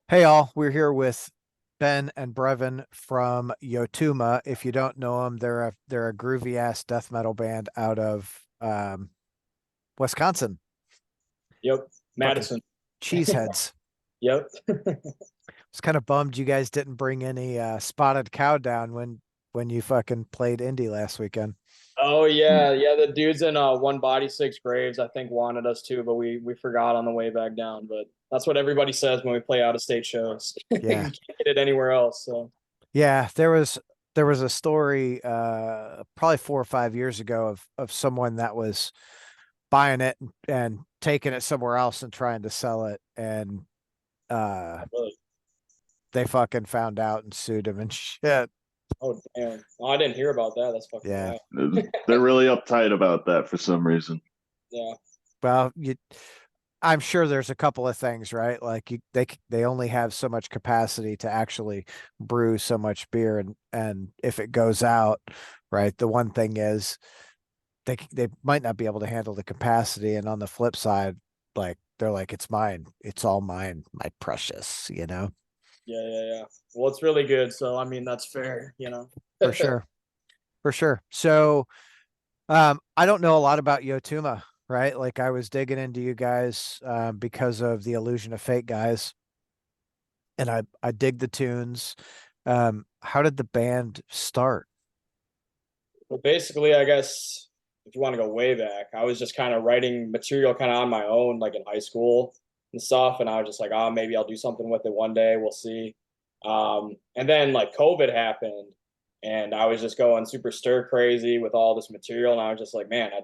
Hey all, we're here with Ben and Brevin from Yotuma. If you don't know them, they're a groovy ass death metal band out of Wisconsin. Yep. Fucking Madison. cheeseheads. Yep. I was kind of bummed you guys didn't bring any spotted cow down when you fucking played indie last weekend. Oh yeah, yeah. The dudes in One Body Six Graves, I think, wanted us to, but we forgot on the way back down. But that's what everybody says when we play out of state shows. You Yeah. can't get it anywhere else. So Yeah, there was a story probably 4 or 5 years ago of someone that was buying it and taking it somewhere else and trying to sell it and uh really. they fucking found out and sued him and shit. Oh damn. Oh, I didn't hear about that. That's fucking Yeah. wild. They're really uptight about that for some reason. Yeah. Well, I'm sure there's a couple of things, right? Like they only have so much capacity to actually brew so much beer and if it goes out, right? The one thing is they might not be able to handle the capacity and on the flip side, like they're like it's mine. It's all mine, my precious, Yeah, yeah, yeah. Well, it's really good. So I mean, that's fair. For sure. For sure. So I don't know a lot about Yotuma, right? Like I was digging into you guys because of the Illusion of Fate guys, and I dig the tunes. How did the band start? But basically, I guess if you want to go way back, I was just kind of writing material kind of on my own, like in high school and stuff. And I was just like, oh, maybe I'll do something with it one day. We'll see. And then like COVID happened, and I was just going super stir crazy with all this material. And I was just like, man, I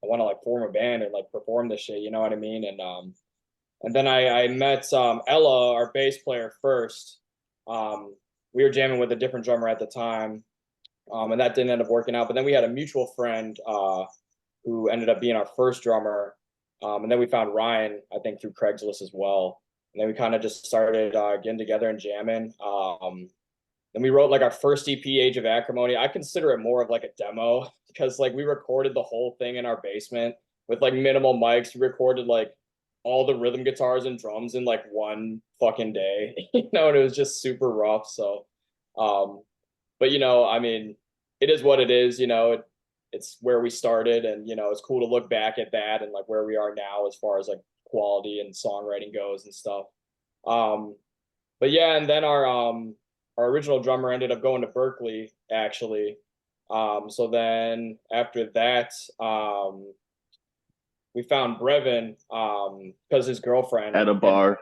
want to like form a band and like perform this shit. You know what I mean? And then I met Ella, our bass player, first. We were jamming with a different drummer at the time, and that didn't end up working out. But then we had a mutual friend who ended up being our first drummer, and then we found Ryan, I think, through Craigslist as well. And then we kind of just started getting together and jamming. Then we wrote like our first EP, Age of Acrimony. I consider it more of like a demo because like we recorded the whole thing in our basement with like minimal mics. We recorded like all the rhythm guitars and drums in like one fucking day, and it was just super rough. So, um, but I mean, it is what it is. It's where we started, and it's cool to look back at that and like where we are now as far as like quality and songwriting goes and stuff. Um, but yeah, and then our original drummer ended up going to Berkeley actually. So then after that, we found Brevin because his girlfriend At a had, bar.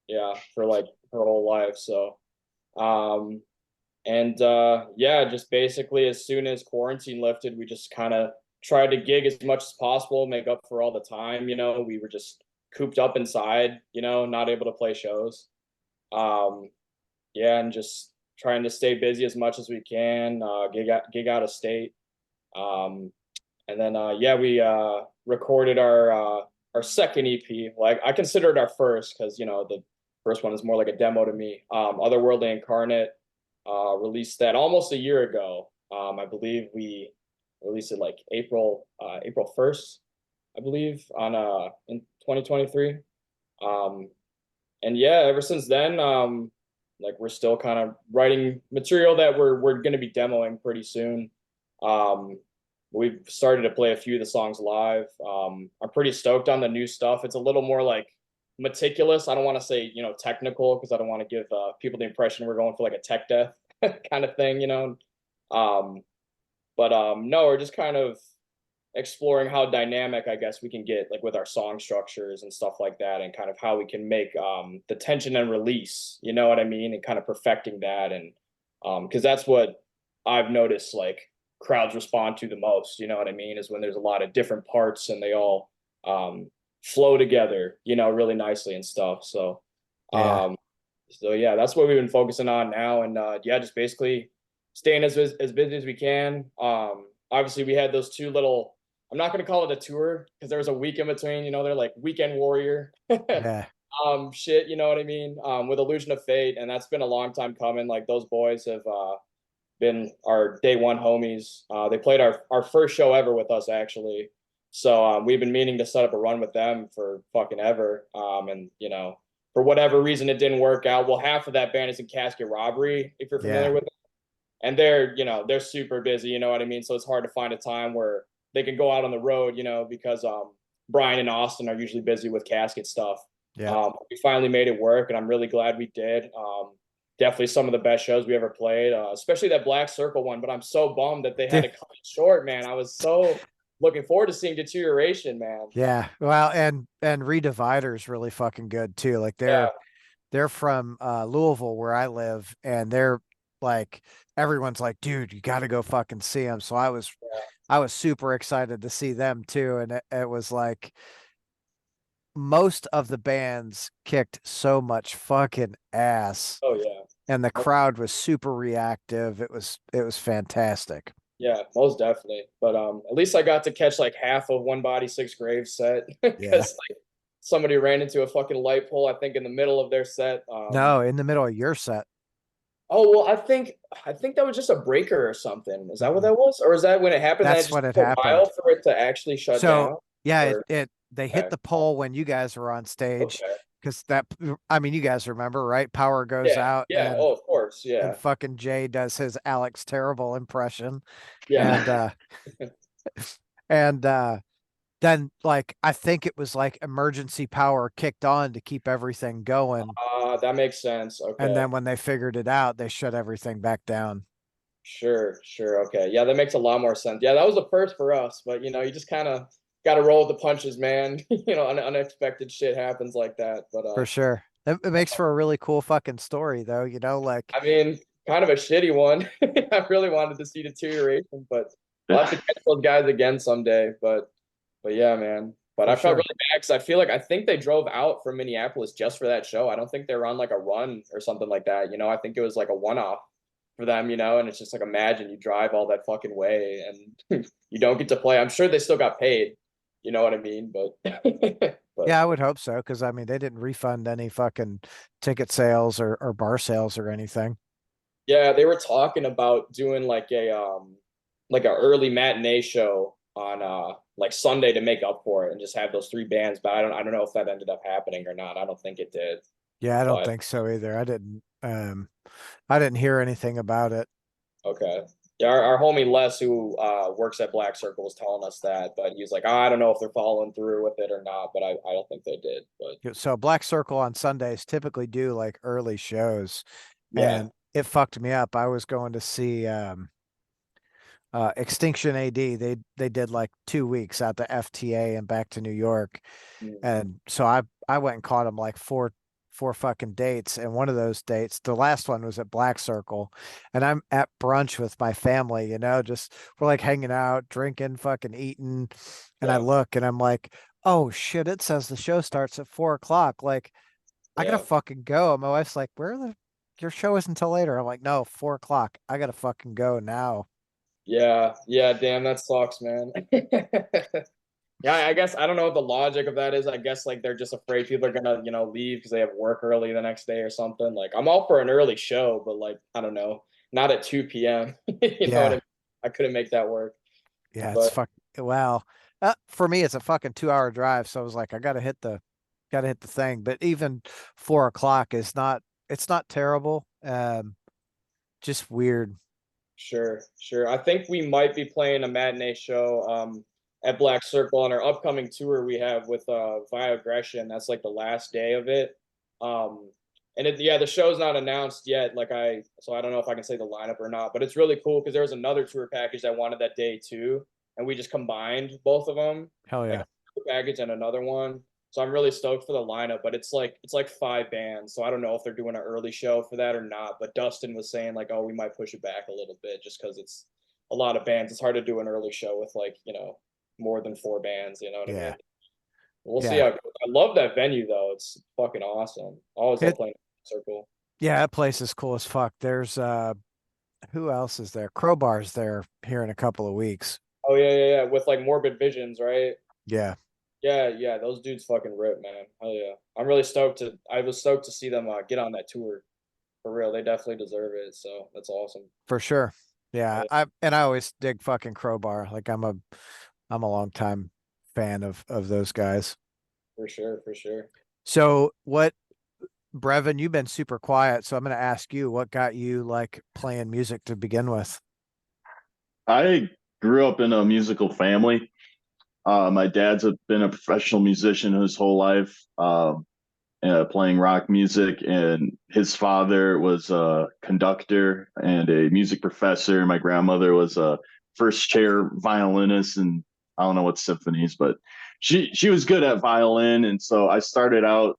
yeah, for like her whole life. So um, and yeah, just basically as soon as quarantine lifted, we just kind of tried to gig as much as possible, make up for all the time. We were just cooped up inside, not able to play shows. Um, yeah, and just trying to stay busy as much as we can, gig out of state. Um, and then yeah, we recorded our second EP. Like I consider it our first because the first one is more like a demo to me. Otherworldly Incarnate released that almost a year ago. I believe we released it like April 1st, I believe, on in 2023. Um, and yeah, ever since then, like we're still kind of writing material that we're going to be demoing pretty soon. Um, we've started to play a few of the songs live. I'm pretty stoked on the new stuff. It's a little more like meticulous. I don't want to say technical because I don't want to give people the impression we're going for like a tech death kind of thing. Um, but no, we're just kind of exploring how dynamic I guess we can get like with our song structures and stuff like that, and kind of how we can make the tension and release, you know what I mean, and kind of perfecting that. And because that's what I've noticed like crowds respond to the most, you know what I mean, is when there's a lot of different parts and they all flow together, really nicely and stuff. Yeah. Um, so yeah, that's what we've been focusing on now. And yeah, just basically staying as busy as we can. Obviously we had those two little, I'm not going to call it a tour because there was a week in between, they're like weekend warrior Yeah. shit, you know what I mean? With Illusion of Fate. And that's been a long time coming. Like those boys have been our day one homies. They played our first show ever with us actually. So we've been meaning to set up a run with them for fucking ever. And for whatever reason it didn't work out. Well, half of that band is in Casket Robbery, if you're familiar Yeah. with it. And they're, they're super busy, you know what I mean? So it's hard to find a time where they can go out on the road, because Brian and Austin are usually busy with casket stuff. Yeah. We finally made it work, and I'm really glad we did. Definitely some of the best shows we ever played, especially that Black Circle one. But I'm so bummed that they had to cut it short, man. I was so looking forward to seeing Deterioration, man. Yeah. Well, and Redivider's really fucking good too. Like they're from Louisville where I live, and they're like everyone's like, dude, you got to go fucking see them. So I was super excited to see them too, and it was like most of the bands kicked so much fucking ass. Oh yeah. And the crowd was super reactive. It was fantastic. Yeah, most definitely. But at least I got to catch like half of One Body Six Graves set because Yeah. like somebody ran into a fucking light pole, I think, in the middle of their set. No, in the middle of your set. Oh well, I think that was just a breaker or something. Is that what that was, or is that when it happened? That's that it when just it took a while happened. for it to actually shut So down? yeah, Or they hit okay, the pole when you guys were on stage okay, because that I mean you guys remember, right? Power goes yeah, out yeah. Oh, of course, and yeah, fucking Jay does his Alex Terrible impression. yeah, And and then like I think it was like emergency power kicked on to keep everything going. that makes sense. And Okay, then when they figured it out, they shut everything back down. sure, sure. Okay, yeah, that makes a lot more sense. Yeah, that was the first for us, but you just kind of got to roll with the punches, man. Unexpected shit happens like that. But For sure. It makes for a really cool fucking story though, like I mean, kind of a shitty one. I really wanted to see Deterioration, but I'll have to catch those guys again someday. But yeah, man. But for I felt sure. really bad because I think they drove out from Minneapolis just for that show. I don't think they were on like a run or something like that. I think it was like a one-off for them, and it's just like imagine you drive all that fucking way and you don't get to play. I'm sure they still got paid. You know what I mean? But but Yeah, I would hope so because I mean they didn't refund any fucking ticket sales or bar sales or anything. yeah, they were talking about doing like a early matinee show on like Sunday to make up for it and just have those three bands, but I don't know if that ended up happening or not. I don't think it did. Yeah, I don't But think so either. I didn't hear anything about it. okay. Yeah, our homie Les, who works at Black Circle, was telling us that, but he was like, I don't know if they're following through with it or not, but I don't think they did. But So Black Circle on Sundays typically do like early shows, yeah. and it fucked me up. I was going to see Extinction AD. They did like 2 weeks out to FTA and back to New York. Mm. And so I went and caught them like four fucking dates. And one of those dates, the last one was at Black Circle. And I'm at brunch with my family, just we're like hanging out, drinking, fucking eating. And I Yeah. look and I'm like, oh shit, it says the show starts at 4 o'clock. Like, I gotta Yeah. fucking go. And my wife's like, your show is until later. I'm like, no, 4 o'clock. I gotta fucking go now. Yeah. Yeah. Damn, that sucks, man. Yeah, I guess I don't know what the logic of that is. I guess like they're just afraid people are gonna, leave because they have work early the next day or something. Like I'm all for an early show, but like I don't know, not at 2 p.m. You know what I Yeah. mean? I couldn't make that work. Yeah, it's But fuck. Well, for me, it's a fucking 2 hour drive. So I was like, I gotta hit the thing. But even 4 o'clock is not. It's not terrible. Just weird. sure, sure. I think we might be playing a matinee show at Black Circle on our upcoming tour we have with Via Aggression. That's like the last day of it. Um and yeah, the show's not announced yet. So I don't know if I can say the lineup or not, but it's really cool because there was another tour package that wanted that day too, and we just combined both of them, Hell like yeah. a tour package and another one. So I'm really stoked for the lineup, but it's like five bands. So I don't know if they're doing an early show for that or not. But Dustin was saying like, oh, we might push it back a little bit just because it's a lot of bands. It's hard to do an early show with like, more than four bands, you know what I Yeah. mean? We'll see Yeah. how it goes. I love that venue though. It's fucking awesome. Always love It. playing Circle. Yeah. That place is cool as fuck. There's who else is there? Crowbar's there here in a couple of weeks. Oh yeah, yeah, yeah. With like Morbid Visions, right? Yeah. Yeah, yeah. Those dudes fucking rip, man. Hell yeah. I'm really stoked to. I was stoked to see them get on that tour. For real, they definitely deserve it. So that's awesome. For sure. Yeah. Yeah, I always dig fucking Crowbar. Like I'm a long time fan of those guys. for sure, for sure. So Brevin, you've been super quiet, so I'm going to ask you what got you like playing music to begin with. I grew up in a musical family. My dad's been a professional musician his whole life, playing rock music, and his father was a conductor and a music professor. My grandmother was a first chair violinist, and I don't know what symphonies, but she was good at violin, and so I started out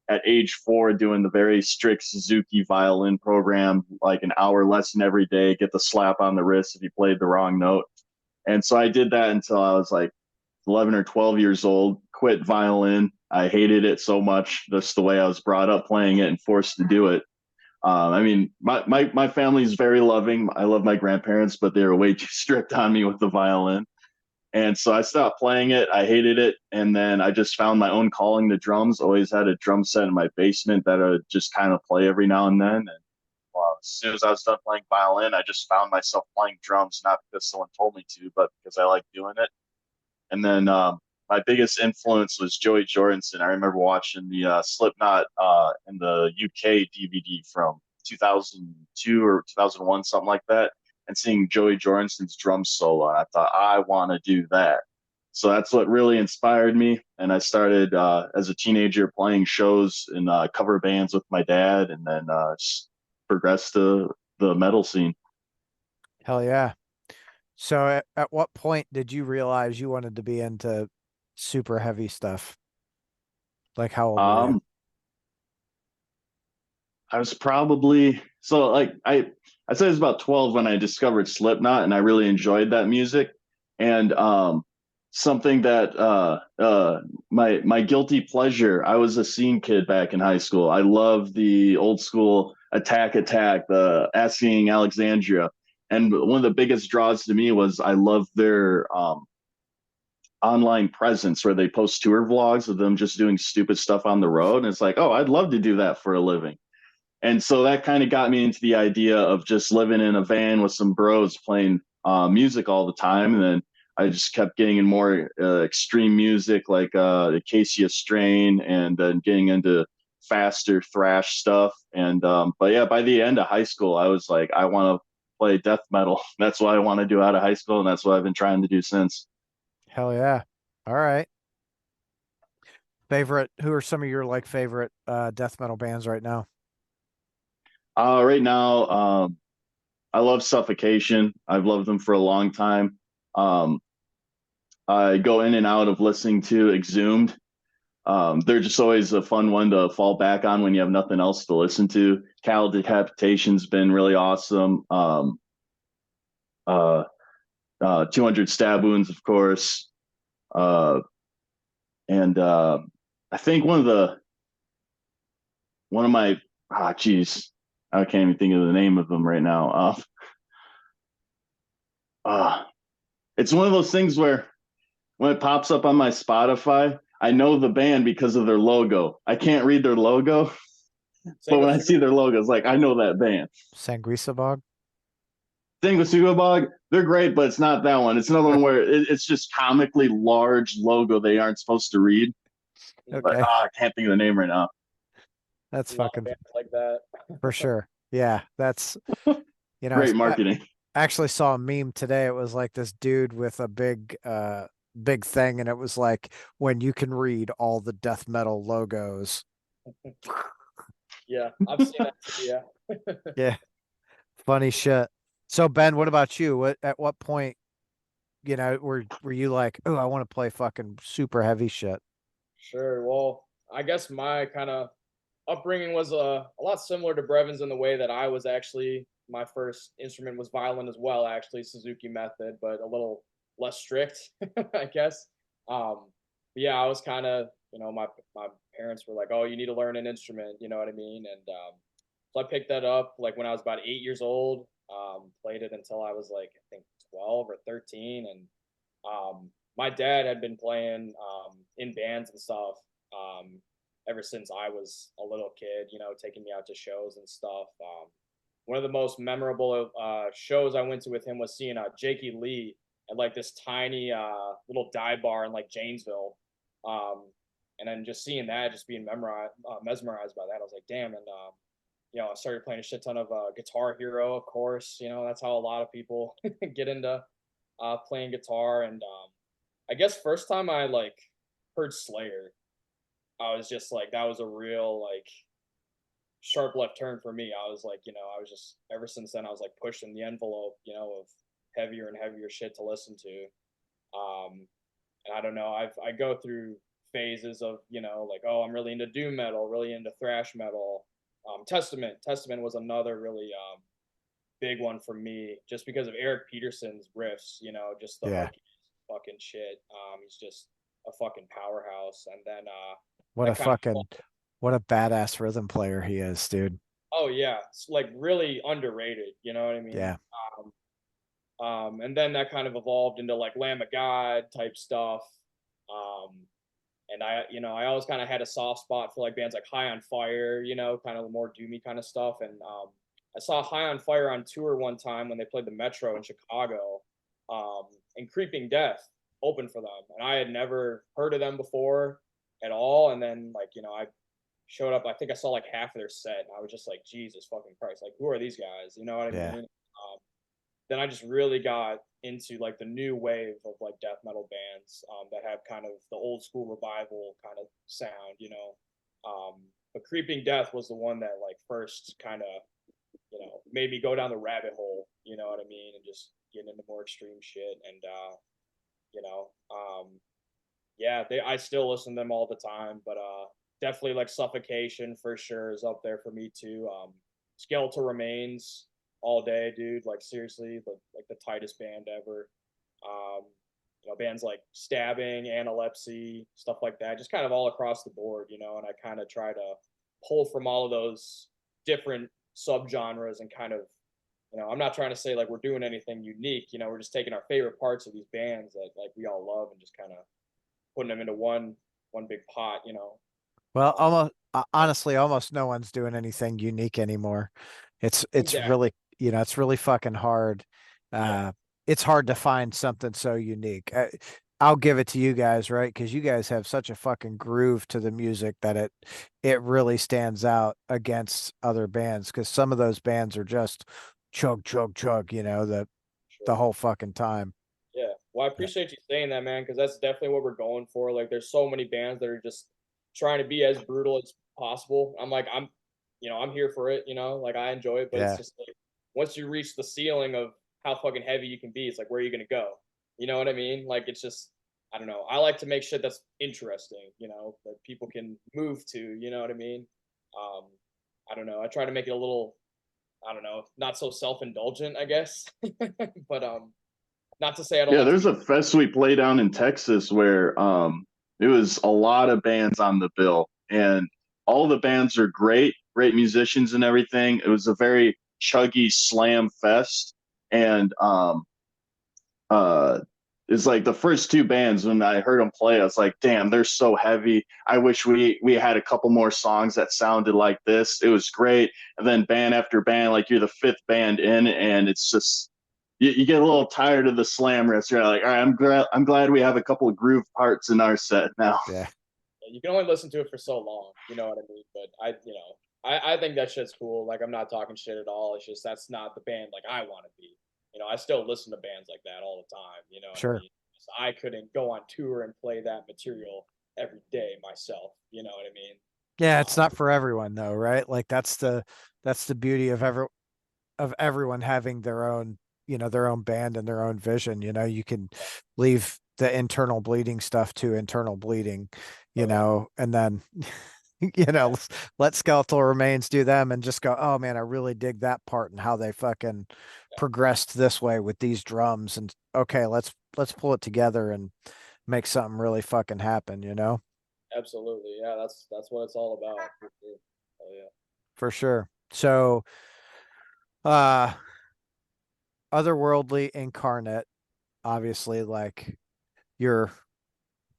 at age 4 doing the very strict Suzuki violin program, like an hour lesson every day, get the slap on the wrist if you played the wrong note. And so I did that until I was like 11 or 12 years old, quit violin. I hated it so much, just the way I was brought up playing it and forced to do it. I mean, my family is very loving. I love my grandparents, but they were way too strict on me with the violin. And so I stopped playing it. I hated it. And then I just found my own calling to drums. Always had a drum set in my basement that I would just kind of play every now and then. And well, as soon as I was done playing violin, I just found myself playing drums, not because someone told me to, but because I like doing it. And then my biggest influence was Joey Jordison. I remember watching the Slipknot in the UK DVD from 2002 or 2001, something like that, and seeing Joey Jordison's drum solo. I thought, I want to do that. So that's what really inspired me. And I started as a teenager playing shows in cover bands with my dad, and then progressed to the metal scene. Hell yeah. So at what point did you realize you wanted to be into super heavy stuff? Like how old were you? Um, I was probably so like I said I was about 12 when I discovered Slipknot, and I really enjoyed that music. And something that my guilty pleasure, I was a scene kid back in high school. I loved the old school Attack Attack, the Asking Alexandria. And one of the biggest draws to me was I loved their online presence where they post tour vlogs of them just doing stupid stuff on the road. And it's like, oh, I'd love to do that for a living. And so that kind of got me into the idea of just living in a van with some bros playing music all the time. And then I just kept getting in more extreme music like the Acacia Strain, and then getting into faster thrash stuff. And but yeah, by the end of high school, I was like, I want to play death metal. That's what I want to do out of high school, and that's what I've been trying to do since. Hell yeah. All right. Favorite, who are some of your like favorite death metal bands right now? Right now, I love Suffocation. I've loved them for a long time. Um, I go in and out of listening to Exhumed. They're just always a fun one to fall back on when you have nothing else to listen to. Cattle Decapitation's been really awesome. Uh, 200 Stab Wounds, of course. Uh, and I think one of my, geez, I can't even think of the name of them right now. Uh, it's one of those things where when it pops up on my Spotify, I know the band because of their logo. I can't read their logo, but when I see their logo, it's like I know that band. Sanguisabog? Bog, they're great, but it's not that one. It's another one where it's just comically large logo they aren't supposed to read. But Okay. I can't think of the name right now. That's fucking like that. for sure. Yeah, that's Great I marketing. actually saw a meme today. It was like this dude with a big thing, and it was like when you can read all the death metal logos. Yeah, I've seen that too, yeah. Yeah, funny shit. So Ben, what about you? At what point, were you like, oh, I want to play fucking super heavy shit? Sure. Well, I guess my kind of upbringing was a lot similar to Brevin's in the way that I was actually my first instrument was violin as well, actually Suzuki method, but a little less strict, I guess. But yeah, I was kind of my parents were like, "Oh, you need to learn an instrument," you know what I mean? And so I picked that up like when I was about 8 years old. Played it until I was like I think 12 or 13, and my dad had been playing in bands and stuff ever since I was a little kid, taking me out to shows and stuff. One of the most memorable shows I went to with him was seeing Jakey Lee at like this tiny little dive bar in like Janesville. Um, And then just seeing that, just being mesmerized by that, I was like, damn. And I started playing a shit ton of Guitar Hero, of course. That's how a lot of people get into playing guitar. And I guess first time I like heard Slayer, I was just like, that was a real like sharp left turn for me. I was like, I was just ever since then I was like pushing the envelope, of heavier and heavier shit to listen to. And I don't know, I go through phases of, like, oh, I'm really into doom metal, really into thrash metal. Testament was another really big one for me, just because of Eric Peterson's riffs, just the Yeah. hook fucking shit. He's just a fucking powerhouse. And then What a that kind of fucking, what a badass rhythm player he is, dude. oh yeah, it's like really underrated, you know what I mean? Yeah. And then that kind of evolved into like Lamb of God type stuff. Um, and I always kind of had a soft spot for like bands like High on Fire, kind of more doomy kind of stuff. And I saw High on Fire on tour one time when they played the Metro in Chicago, and Creeping Death opened for them, and I had never heard of them before at all. And then like I showed up, I think I saw like half of their set, and I was just like, Jesus fucking Christ, like who are these guys? You know what I Yeah. mean? Then I just really got into like the new wave of like death metal bands that have kind of the old school revival kind of sound, but Creeping Death was the one that like first kind of made me go down the rabbit hole, you know what I mean, and just get into more extreme shit. And you know yeah, I still listen to them all the time, but definitely like Suffocation for sure is up there for me too. Skeletal Remains all day, dude. Like seriously, like the tightest band ever. Um, bands like Stabbing, Analepsy, stuff like that, just kind of all across the board, and I kind of try to pull from all of those different subgenres and kind of, I'm not trying to say like we're doing anything unique, we're just taking our favorite parts of these bands that like we all love and just kind of putting them into one big pot, Well, um, almost honestly, almost no one's doing anything unique anymore. It's exactly. really, it's really fucking hard. Yeah, Uh, it's hard to find something so unique. I'll give it to you guys, right? Because you guys have such a fucking groove to the music that it really stands out against other bands. Because some of those bands are just chug, chug, chug, the sure. whole fucking time. Yeah. Well, I appreciate you saying that, man, because that's definitely what we're going for. Like, there's so many bands that are just trying to be as brutal as possible. I'm like, I'm here for it. Like I enjoy it, but it's Yeah. just like once you reach the ceiling of how fucking heavy you can be, it's like where are you gonna go? You know what I mean? Like it's just, I don't know. I like to make shit that's interesting. That people can move to. You know what I mean? Um, I don't know. I try to make it a little, I don't know, not so self indulgent, I guess. But not to say I don't Yeah, like to there's be. a fest we play down in Texas where it was a lot of bands on the bill, and all the bands are great, great musicians and everything. It was a very chuggy slam fest, and uh, it's like the first two bands when I heard them play, I was like, damn, they're so heavy. I wish we had a couple more songs that sounded like this. It was great, and then band after band, like you're the fifth band in, and it's just you get a little tired of the slam riffs. You're like, all right, I'm glad we have a couple of groove parts in our set now. Yeah. You can only listen to it for so long, you know what I mean? But I think that shit's cool. Like I'm not talking shit at all. It's just that's not the band like I want to be. I still listen to bands like that all the time. You know what I Sure. mean? So I couldn't go on tour and play that material every day myself. You know what I mean? Yeah, it's Um, not for everyone though, right? Like that's the beauty of everyone having their own, their own band and their own vision. You can leave the internal bleeding stuff to internal bleeding, oh yeah, and then yeah, let Skeletal Remains do them and just go, oh man, I really dig that part and how they fucking yeah, progressed this way with these drums. And okay, let's pull it together and make something really fucking happen. absolutely. Yeah, that's what it's all about. For sure. Oh yeah. For sure. So uh otherworldly incarnate, obviously, like your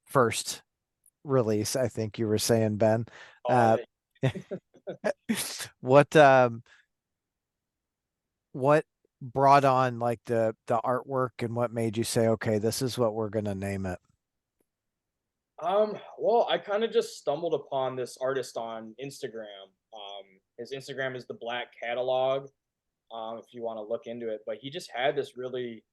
first release, I think you were saying, Ben. Oh Uh hey. what what brought on like the artwork and what made you say, okay, this is what we're gonna name it? Well, I kind of just stumbled upon this artist on Instagram. His Instagram is the Black Catalog. If you want to look into it, but he just had this really,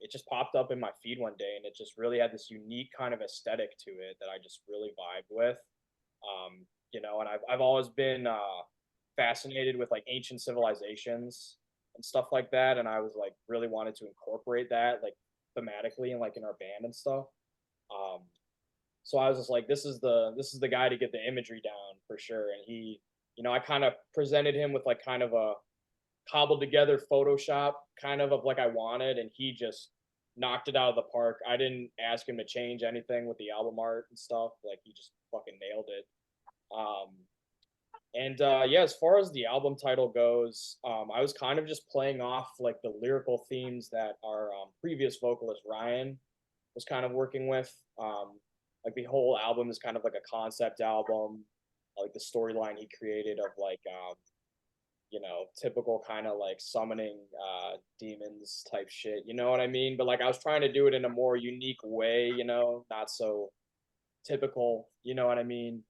it just popped up in my feed one day, and it just really had this unique kind of aesthetic to it that I just really vibed with. And I've always been fascinated with like ancient civilizations and stuff like that, and I was like really wanted to incorporate that like thematically and like in our band and stuff. Um, so I was just like, this is the guy to get the imagery down for sure. And I kind of presented him with like kind of a cobbled together Photoshop kind of like I wanted, and he just knocked it out of the park. I didn't ask him to change anything with the album art and stuff. Like he just fucking nailed it. Um, and yeah, as far as the album title goes, I was kind of just playing off like the lyrical themes that our previous vocalist Ryan was kind of working with. Like the whole album is kind of like a concept album, like the storyline he created of like typical kind of like summoning demons type shit. You know what I mean? But like I was trying to do it in a more unique way, not so typical. You know what I mean?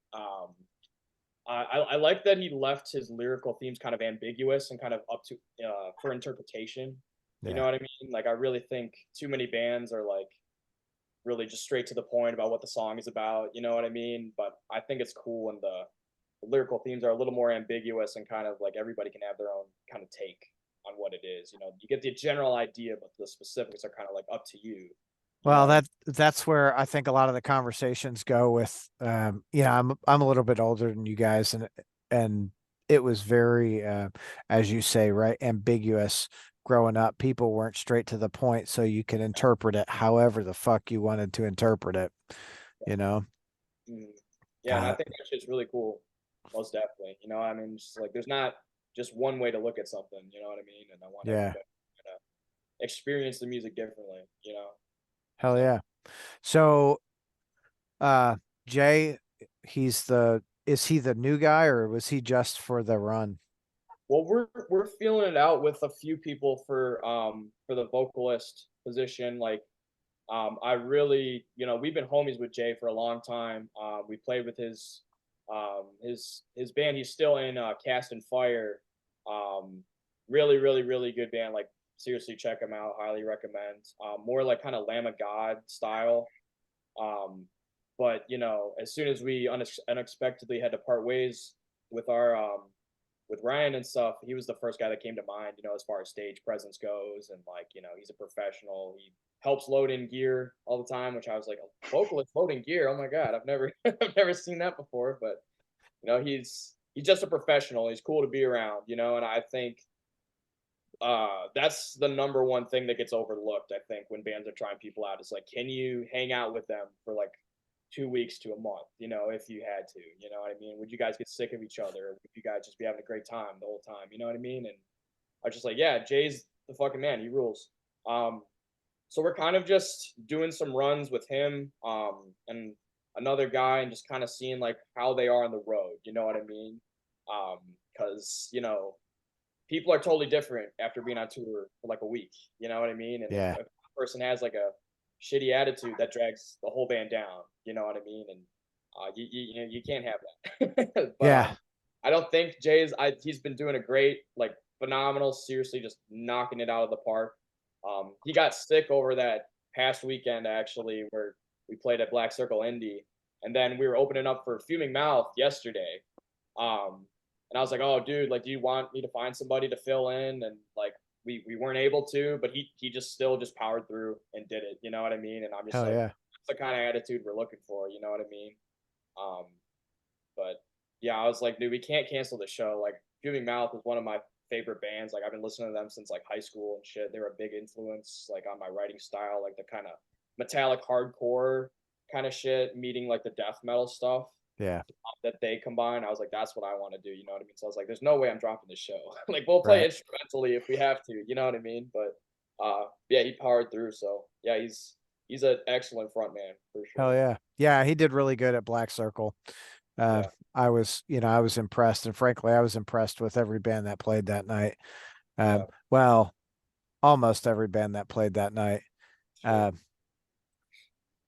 I like that he left his lyrical themes kind of ambiguous and kind of up to for interpretation. You Yeah. know what I mean? Like I really think too many bands are like really just straight to the point about what the song is about. You know what I mean? But I think it's cool when the lyrical themes are a little more ambiguous and kind of like everybody can have their own kind of take on what it is. You get the general idea, but the specifics are kind of like up to you. You know Well, what I mean? that's where I think a lot of the conversations go with I'm a little bit older than you guys, and it was very as you say, right, ambiguous growing up. People weren't straight to the point, so you can interpret it however the fuck you wanted to interpret it, you know. Mm. Yeah, and I Uh think that shit's really cool. Most definitely. I mean, just like there's not just one way to look at something. You know what I mean? And I want yeah. everybody to kind of experience the music differently. Hell So. yeah. So uh Jay, is he the new guy or was he just for the run? Well, we're feeling it out with a few people for the vocalist position. Like, I really, we've been homies with Jay for a long time. We played with his band. He's still in Cast and Fire. Um, really, really, really good band. Like, seriously, check him out. Highly recommend. More like kind of Lamb of God style. Um, but as soon as we unexpectedly had to part ways with our with Ryan and stuff, he was the first guy that came to mind, as far as stage presence goes. And like, he's a professional. He helps load in gear all the time, which I was like, a vocalist loading gear. Oh my God. I've never, I've never seen that before, but he's just a professional. He's cool to be around, and I think, that's the number one thing that gets overlooked. I think when bands are trying people out, is like, can you hang out with them for like 2 weeks to a month, if you had to, what I mean? Would you guys get sick of each other? Would you guys just be having a great time the whole time? You know what I mean? And I was just like, yeah, Jay's the fucking man. He rules. Um, so we're kind of just doing some runs with him, and another guy, and just kind of seeing like how they are on the road. You know what I mean? Because people are totally different after being on tour for like a week. You know what I mean? And Yeah. if a person has like a shitty attitude, that drags the whole band down. You know what I mean? And you can't have that. But Yeah. I don't think he's been doing a great, like phenomenal, seriously just knocking it out of the park. He got sick over that past weekend actually, where we played at Black Circle Indie, and then we were opening up for Fuming Mouth yesterday. Um, and I was like, "Oh, dude, like, do you want me to find somebody to fill in?" And like, we weren't able to, but he just still just powered through and did it. You know what I mean? And I'm just Hell like, yeah. that's the kind of attitude we're looking for. You know what I mean? Um, but yeah, I was like, dude, we can't cancel the show. Like, Fuming Mouth is one of my favorite bands. Like, I've been listening to them since like high school and shit. They were a big influence, like, on my writing style, like the kind of metallic hardcore kind of shit, meeting like the death metal stuff Yeah. that they combine. I was like, that's what I want to do. You know what I mean? So I was like, there's no way I'm dropping this show. Like, we'll play Right. instrumentally if we have to. You know what I mean? But yeah, he powered through. So yeah, he's an excellent front man for Hell sure. yeah. Yeah, he did really good at Black Circle. Uh, Yeah, I was impressed, and frankly, I was impressed with every band that played that night. yeah, Well, almost every band that played that night. sure. Uh,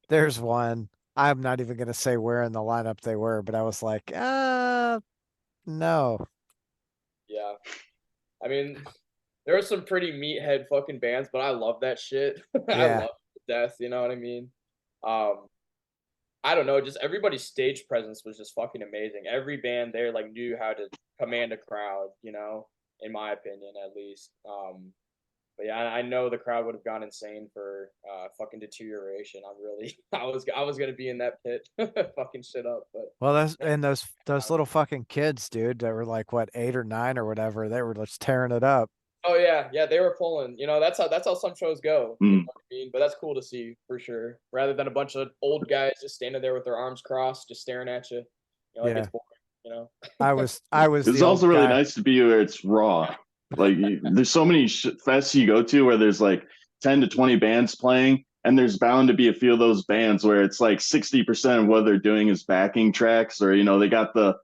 there's one. I'm not even gonna say where in the lineup they were, but I was like, no. Yeah. I mean, there are some pretty meathead fucking bands, but I love that shit. I Yeah. love death, you know what I mean? Um, I don't know, just everybody's stage presence was just fucking amazing. Every band there like knew how to command a crowd, you know, in my opinion at least. But yeah, I know the crowd would have gone insane for fucking deterioration. I'm really I was gonna be in that pit fucking shit up, but Well, those little fucking kids, dude, that were like what 8 or 9 or whatever, they were just tearing it up. oh yeah, yeah, they were pulling. You know, that's how some shows go. You know Mm. what I mean? But that's cool to see for sure. Rather than a bunch of old guys just standing there with their arms crossed, just staring at you. You know, like Yeah. it's boring. You know. I was It's the old also really guy. nice to be where it's raw. Like there's so many fests you go to where there's like 10 to 20 bands playing, and there's bound to be a few of those bands where it's like 60% of what they're doing is backing tracks, or they got the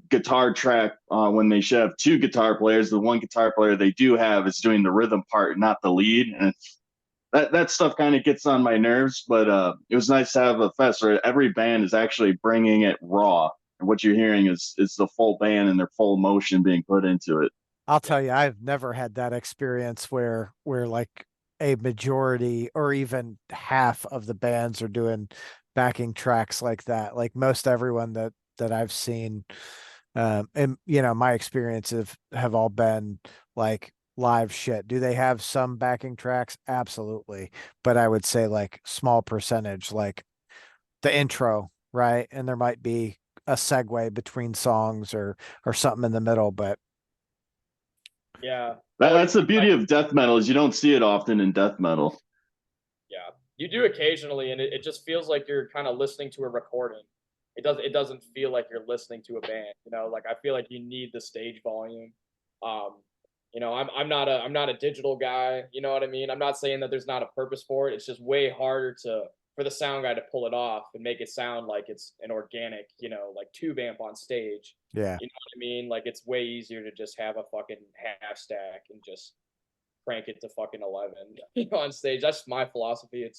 guitar track when they should have two guitar players. The one guitar player they do have is doing the rhythm part, not the lead, and that stuff kind of gets on my nerves. But it was nice to have a fest where every band is actually bringing it raw, and what you're hearing is the full band and their full emotion being put into it. I'll Yeah. tell you, I've never had that experience where like a majority or even half of the bands are doing backing tracks like that. Like most everyone that I've seen, and my experiences have all been like live shit. Do they have some backing tracks? Absolutely. But I would say like small percentage, like the intro, right? And there might be a segue between songs or something in the middle, but Yeah. Oh, That's the beauty of death metal is you don't see it often in death metal. yeah. You do occasionally, and it just feels like you're kind of listening to a recording. It doesn't feel like you're listening to a band. You know, like I feel like you need the stage volume. Um, I'm not a digital guy. You know what I mean? I'm not saying that there's not a purpose for it. It's just way harder for the sound guy to pull it off and make it sound like it's an organic, like tube amp on stage. yeah. You know what I mean? Like it's way easier to just have a fucking half stack and just crank it to fucking 11 on stage. That's my philosophy.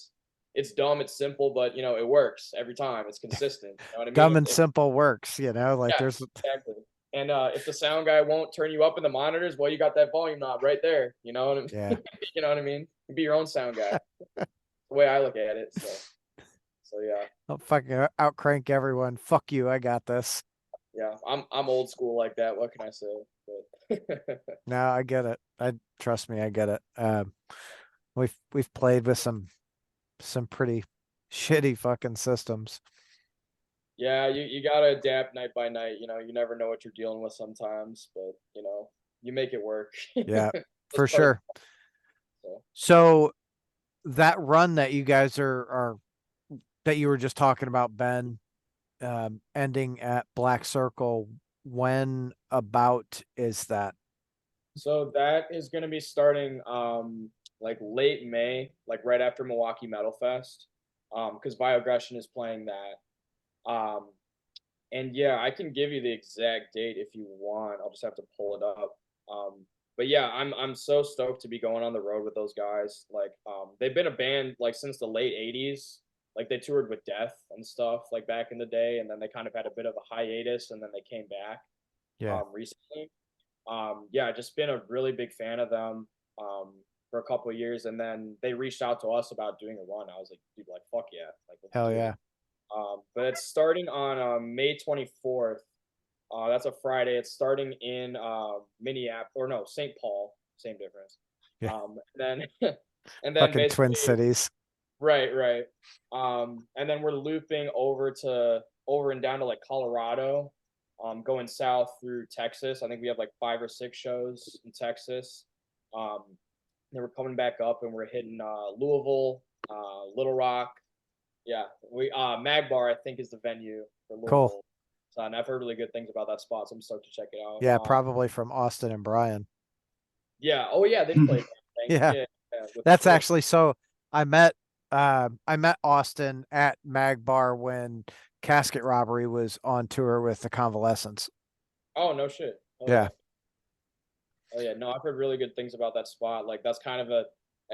It's dumb, it's simple, but it works every time. It's consistent. You know what I mean? Dumb and simple works, like Yeah, there's exactly. And if the sound guy won't turn you up in the monitors, well, you got that volume knob right there. You know what I mean? yeah. You know what I mean? You be your own sound guy. The way I look at it. So yeah. I'll fucking outcrank everyone. Fuck you, I got this. Yeah. I'm old school like that. What can I say? But No, I get it. I trust me, I get it. We've played with some pretty shitty fucking systems. yeah, you gotta adapt night by night. You never know what you're dealing with sometimes, but you make it work. Yeah, That's for part of sure. so. So that run that you guys are that you were just talking about, Ben, ending at Black Circle, when about is that? So that is gonna be starting like late May, like right after Milwaukee Metal Fest. Because Bioaggression is playing that. And yeah, I can give you the exact date if you want. I'll just have to pull it up. But yeah, I'm so stoked to be going on the road with those guys. Like, they've been a band like since the late '80s. Like they toured with Death and stuff like back in the day, and then they kind of had a bit of a hiatus, and then they came back Yeah. recently. Yeah, just been a really big fan of them for a couple of years, and then they reached out to us about doing a run. I was like, dude, like fuck yeah, like let's Hell do it. yeah. But it's starting on May 24th. That's a Friday. It's starting in Minneapolis, or no, St. Paul. Same difference. Yeah. And then and then Fucking Twin basically Cities. right. And then we're looping over and down to like Colorado, going south through Texas. I think we have like 5 or 6 shows in Texas. Then we're coming back up and we're hitting Louisville, Little Rock. Yeah, we Magbar I think is the venue for Cool. Louisville. So and I've heard really good things about that spot, so I'm stoked to check it out. Yeah, probably from Austin and Brian. Yeah, oh yeah, they've played. I think. Yeah. Yeah, with That's Schwartz. actually so I met Austin at Magbar when Casket Robbery was on tour with the Convalescents. Oh no shit. Oh Yeah. yeah. Oh yeah. No, I've heard really good things about that spot. Like that's kind of an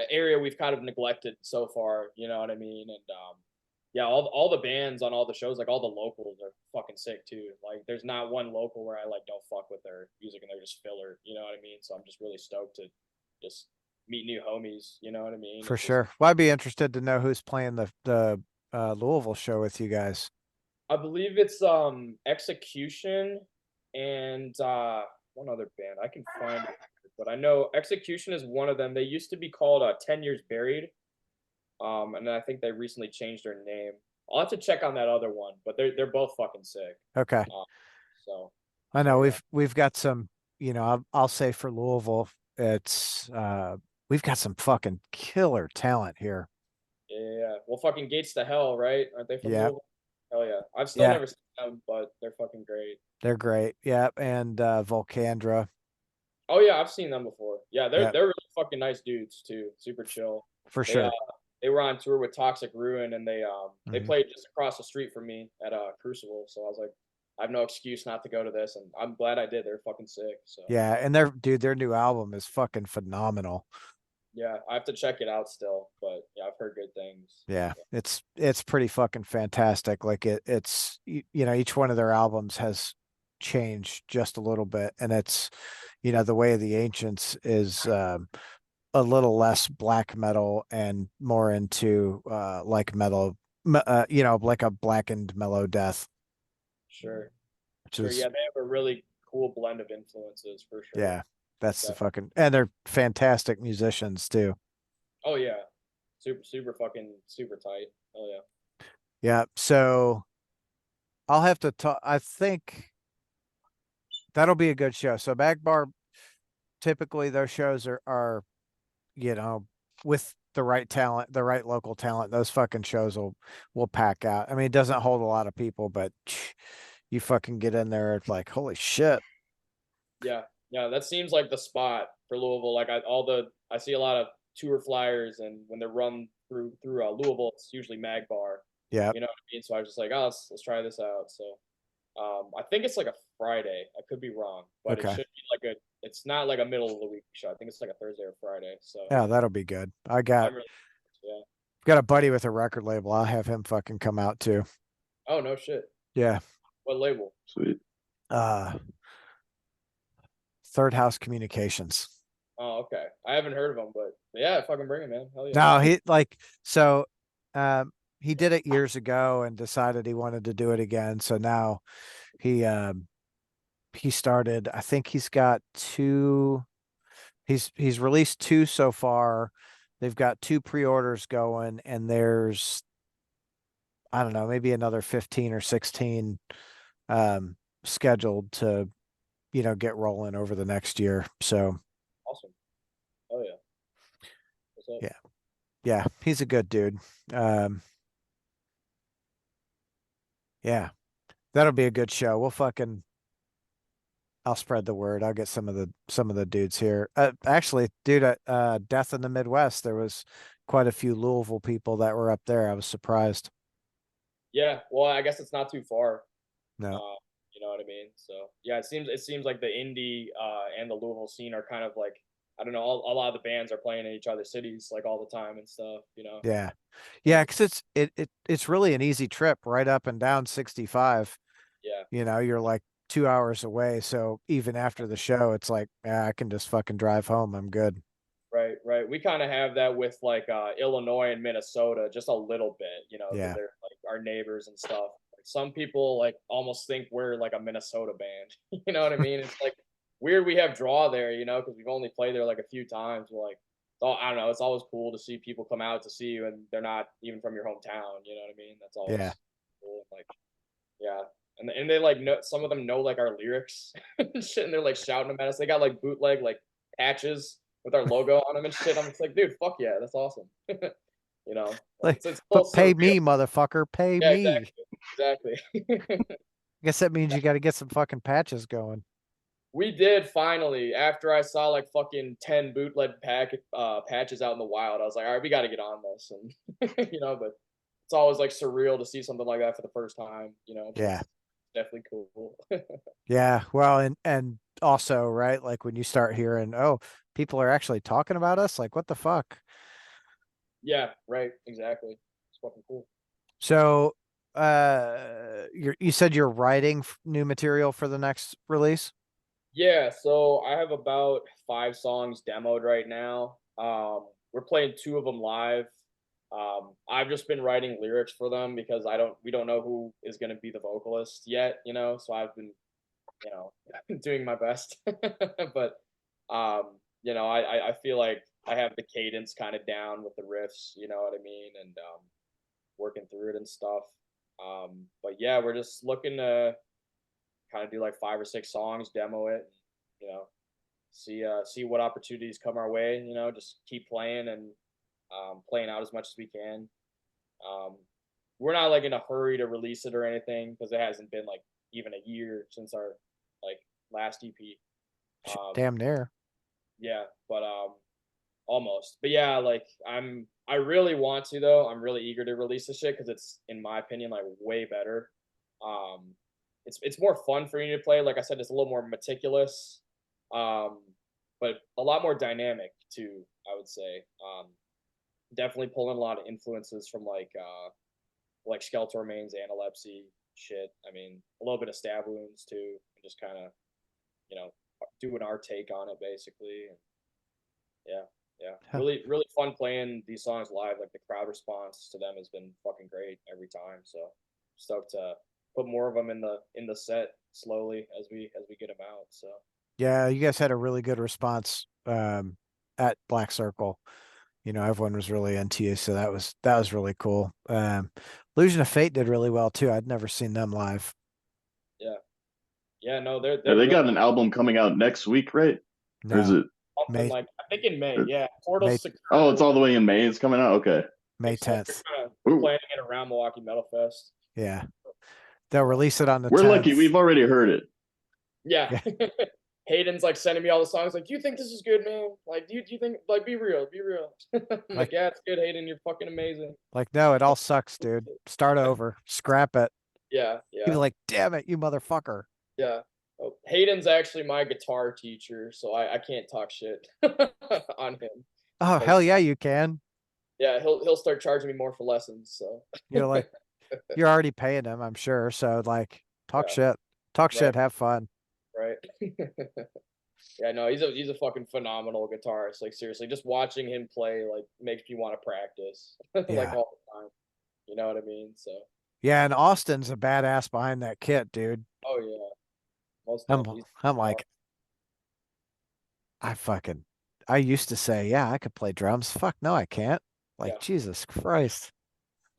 area we've kind of neglected so far. You know what I mean? And Yeah, all the bands on all the shows, like all the locals are fucking sick too. Like there's not one local where I like don't fuck with their music and they're just filler, you know what I mean? So I'm just really stoked to just meet new homies, you know what I mean? For And just sure. Well, I'd be interested to know who's playing the Louisville show with you guys. I believe it's Execution and one other band. I can find it, but I know Execution is one of them. They used to be called 10 Years Buried. And I think they recently changed their name. I'll have to check on that other one, but they're both fucking sick. Okay. Um, so I so know yeah. we've got some, I'll say for Louisville, it's we've got some fucking killer talent here. Yeah. Well, fucking Gates to Hell, right? Aren't they from Yeah. Louisville? Hell yeah. I've still Yeah, never seen them, but they're fucking great. they're great. Yeah, and Volcandra. Oh yeah, I've seen them before. Yeah, Yeah, they're really fucking nice dudes too. Super chill. for They sure. they were on tour with Toxic Ruin and they Mhm. played just across the street from me at Crucible. So I was like, I have no excuse not to go to this, and I'm glad I did. They're fucking sick. So Yeah, and their new album is fucking phenomenal. yeah, I have to check it out still, but yeah, I've heard good things. Yeah, it's pretty fucking fantastic. Like each one of their albums has changed just a little bit, and it's the Way of the Ancients is a little less black metal and more into like metal, like a blackened mellow death, Sure, which sure. is Yeah, they have a really cool blend of influences for sure. yeah, that's the Yeah. fucking and they're fantastic musicians too. Oh yeah, super fucking super tight. Oh yeah. Yeah, so I'll have to talk. I think that'll be a good show. So Magbar, typically those shows are you know, with the right talent, the right local talent, those fucking shows will pack out. I mean, it doesn't hold a lot of people, but you fucking get in there, it's like, holy shit. Yeah, yeah, that seems like the spot for Louisville. Like I see a lot of tour flyers, and when they run through Louisville, it's usually Mag Bar. Yeah. You know what I mean? So I was just like, oh, let's try this out. So I think it's like a Friday. I could be wrong, but it Okay. should be like a. It's not like a middle of the week show. I think it's like a Thursday or Friday. So Yeah, that'll be good. I got I'm really yeah. got a buddy with a record label. I'll have him fucking come out too. Oh no shit. Yeah. What label? Sweet. Uh Third House Communications. Oh okay. I haven't heard of them, but yeah, fucking bring it, man. Hell yeah. No, he like so he did it years ago and decided he wanted to do it again. So now he he started, I think he's got two, he's released two so far. They've got two pre-orders going, and there's, I don't know, maybe another 15 or 16 scheduled to, get rolling over the next year. So Awesome. Oh yeah. What's up? yeah, yeah, he's a good dude. Um, yeah, that'll be a good show. We'll fucking I'll spread the word. I'll get some of the dudes here. Actually, dude, at Death in the Midwest, there was quite a few Louisville people that were up there. I was surprised. Yeah. Well, I guess it's not too far. No. Uh, you know what I mean? So yeah, it seems like the indie and the Louisville scene are kind of like I don't know. A lot of the bands are playing in each other's cities like all the time and stuff. You know? Yeah. So Yeah, because it's really an easy trip right up and down 65. yeah. You're like 2 hours away. So even after the show, it's like, yeah, I can just fucking drive home. I'm good. Right. Right. We kind of have that with like Illinois and Minnesota, just a little bit. You know, because Yeah. they're like our neighbors and stuff. Like, some people like almost think we're like a Minnesota band. You know what I mean? It's like weird we have draw there. You know, because we've only played there like a few times. We're like. I don't know. It's always cool to see people come out to see you, and they're not even from your hometown. You know what I mean? That's Yeah. always cool. Like, yeah, and they like know some of them know like our lyrics and shit, and they're like shouting them at us. They got like bootleg like patches with our logo on them and shit. I'm just like, dude, fuck yeah, that's awesome. You know, Like, it's a little but pay surreal. me, motherfucker. Pay Yeah, me. exactly. I guess that means you got to get some fucking patches going. We did finally after I saw like fucking 10 bootleg patches out in the wild. I was like, all right, we got to get on this, and but it's always like surreal to see something like that for the first time. But Yeah. it's definitely cool. Yeah. Well, and also, right, like when you start hearing, oh, people are actually talking about us, like what the fuck? Yeah, right, exactly. It's fucking cool. So, you said you're writing new material for the next release? Yeah, so I have about 5 songs demoed right now. We're playing 2 of them live. I've just been writing lyrics for them because we don't know who is going to be the vocalist yet, you know. So I've been, you know, doing my best. But I feel like I have the cadence kind of down with the riffs, you know what I mean, and working through it and stuff. But yeah, we're just looking to kind of do like 5 or 6 songs, demo it, you know, see what opportunities come our way. You know, just keep playing and playing out as much as we can. Um, we're not like in a hurry to release it or anything because it hasn't been like even a year since our like last EP. Damn near. Yeah, but almost. But yeah, like I really want to though. I'm really eager to release this shit because it's in my opinion like way better. Um, it's more fun for you to play. Like I said, it's a little more meticulous, um, but a lot more dynamic too. I would say. Definitely pulling a lot of influences from like Skeletor Remains, Analepsy shit. I mean, a little bit of Stab Wounds too, and just kind of you know doing our take on it basically. And yeah, yeah, Huh. really fun playing these songs live. Like the crowd response to them has been fucking great every time. So stoked to put more of them in the set slowly as we get them out. So Yeah, you guys had a really good response at Black Circle. You know, everyone was really into you, so that was really cool. Illusion of Fate did really well too. I'd never seen them live. yeah, yeah, no, Yeah, they're they really got an album coming out next week, right? Or is No, it? something May like I think in May. Or, Yeah, Portal May oh, it's Secure. all the way in May. It's coming out. Okay. May So we're 10th. kind of Ooh, planning it around Milwaukee Metal Fest. Yeah, they'll So release it on the we're lucky. 10th. We've already heard it. yeah. Yeah, Hayden's like sending me all the songs, like, do you think this is good, man? Like, do you think like be real, be real? I'm like like, yeah, it's good, Hayden. You're fucking amazing. no, it all sucks, dude. Start over, scrap it. Yeah, He'd be yeah, like, damn it, you motherfucker. yeah. Oh, Hayden's actually my guitar teacher, so I can't talk shit on him. Oh, hell 'Cause, yeah, you can. yeah, he'll start charging me more for lessons. So You're like, you're already paying him, I'm sure. So like, talk yeah, shit, talk right, shit, have fun. right. Yeah, no, he's a fucking phenomenal guitarist. Like seriously, just watching him play like makes me want to practice like Yeah. all the time. You know what I mean? So, Yeah, and Austin's a badass behind that kit, dude. oh yeah, most I'm definitely. I'm like, I fucking I used to say, yeah, I could play drums. Fuck no, I can't. Like, Yeah, Jesus Christ.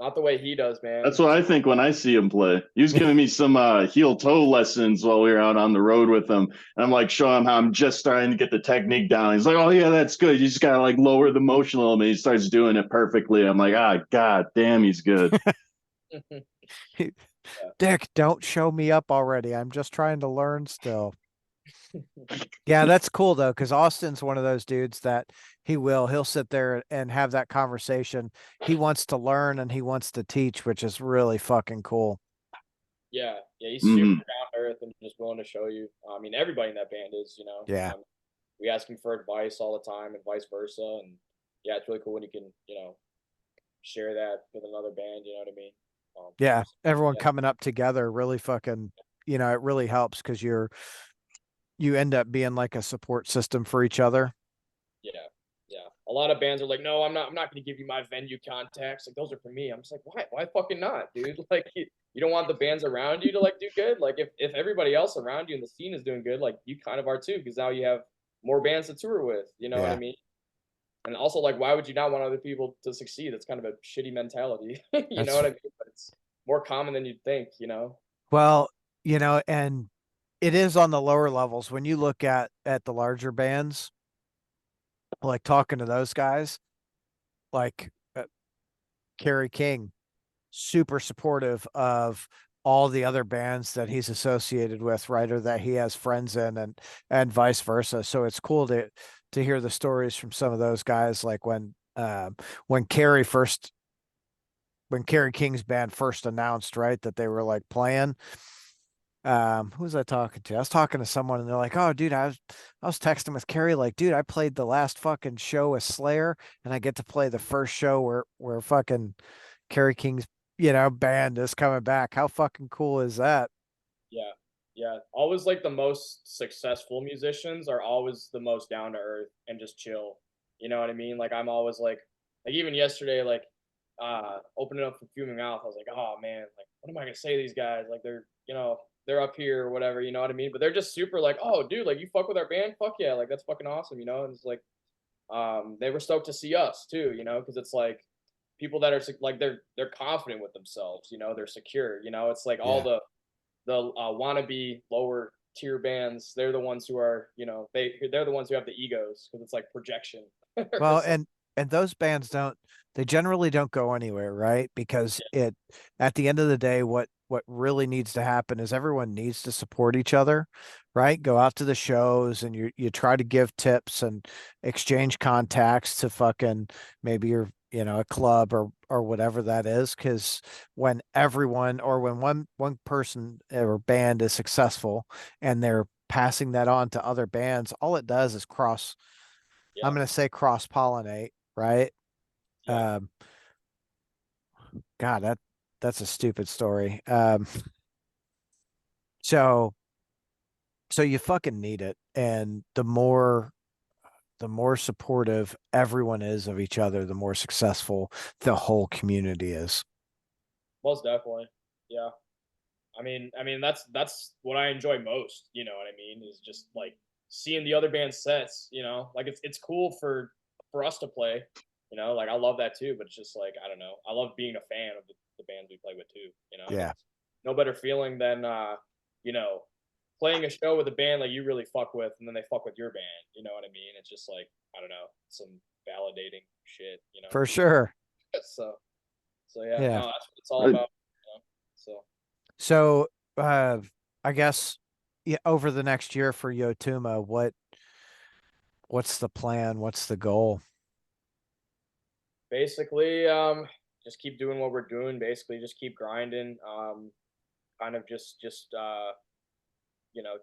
not the way he does, That's man. what I think when I see him play. He was giving me some heel toe lessons while we were out on the road with him. And I'm like showing him how I'm just starting to get the technique down. He's like, oh yeah, that's good. You just gotta like lower the motion a little bit. He starts doing it perfectly. I'm like, ah, god damn, he's good. Yeah, Dick, don't show me up already. I'm just trying to learn still. Yeah, that's cool though, because Austin's one of those dudes that he'll sit there and have that conversation. He wants to learn and he wants to teach, which is really fucking cool. yeah, yeah. He's super Hmm. down to earth and just willing to show you. I mean, everybody in that band is, you know. Yeah. We ask him for advice all the time and vice versa. And yeah, it's really cool when you can, share that with another band. You know what I mean? Yeah. Everyone Yeah, coming up together really fucking, it really helps because you end up being like a support system for each other. yeah, yeah. A lot of bands are like, no, I'm not going to give you my venue contacts. Like those are for me. I'm just like, why fucking not, dude? Like you don't want the bands around you to like do good. Like if everybody else around you in the scene is doing good, like you kind of are too, because now you have more bands to tour with. You know what I Yeah. mean? And also, like, why would you not want other people to succeed? It's kind of a shitty mentality. You know That's what I mean? But it's more common than you'd think. You know? well, and it is on the lower levels when you look at the larger bands, like talking to those guys, like Kerry King, super supportive of all the other bands that he's associated with, right, or that he has friends in, and vice versa. So it's cool to hear the stories from some of those guys, like when Kerry first when Kerry King's band first announced, right, that they were like playing. Who was I talking to? I was talking to someone and they're like, oh dude, I was texting with Kerry, like, dude, I played the last fucking show with Slayer and I get to play the first show where fucking Kerry King's band is coming back. How fucking cool is that? Yeah. Yeah. Always like the most successful musicians are always the most down to earth and just chill. You know what I mean? Like I'm always like even yesterday, like opening up for Fuming Mouth, I was like, oh man, like what am I gonna say to these guys? Like they're up here or whatever, you know what I mean? But they're just super like, oh dude, like you fuck with our band? Fuck yeah, like that's fucking awesome, you know? And it's like they were stoked to see us too, you know, because it's like people that are like they're confident with themselves, you know, they're secure, you know, it's like all Yeah. the wannabe lower tier bands, they're the ones who are, they're the ones who have the egos because it's like projection. Well, and those bands they generally don't go anywhere, right? Because at the end of the day, what really needs to happen is everyone needs to support each other, right? Go out to the shows and you try to give tips and exchange contacts to fucking maybe a club or whatever that is. Because when everyone or when one person or band is successful and they're passing that on to other bands, all it does is I'm Yeah, going to say cross pollinate, right? yeah, Um, God, that's a stupid story. So so you fucking need it, and the more supportive everyone is of each other, the more successful the whole community is. most definitely. Yeah. I mean that's what I enjoy most, you know what I mean, is just like seeing the other band's sets, you know? Like it's cool for us to play, you know, like I love that too, but it's just like I don't know. I love being a fan of the bands we play with too, you know? Yeah, It's no better feeling than you know, playing a show with a band like you really fuck with and then they fuck with your band, you know what I mean? It's just like, I don't know, some validating shit, you know? for sure. So so yeah, Yeah. no, that's what it's all I, about, you know? So So I guess yeah, over the next year for Yotuma, what's the plan? What's the goal? basically, just keep doing what we're doing. Basically, just keep grinding. Kind of just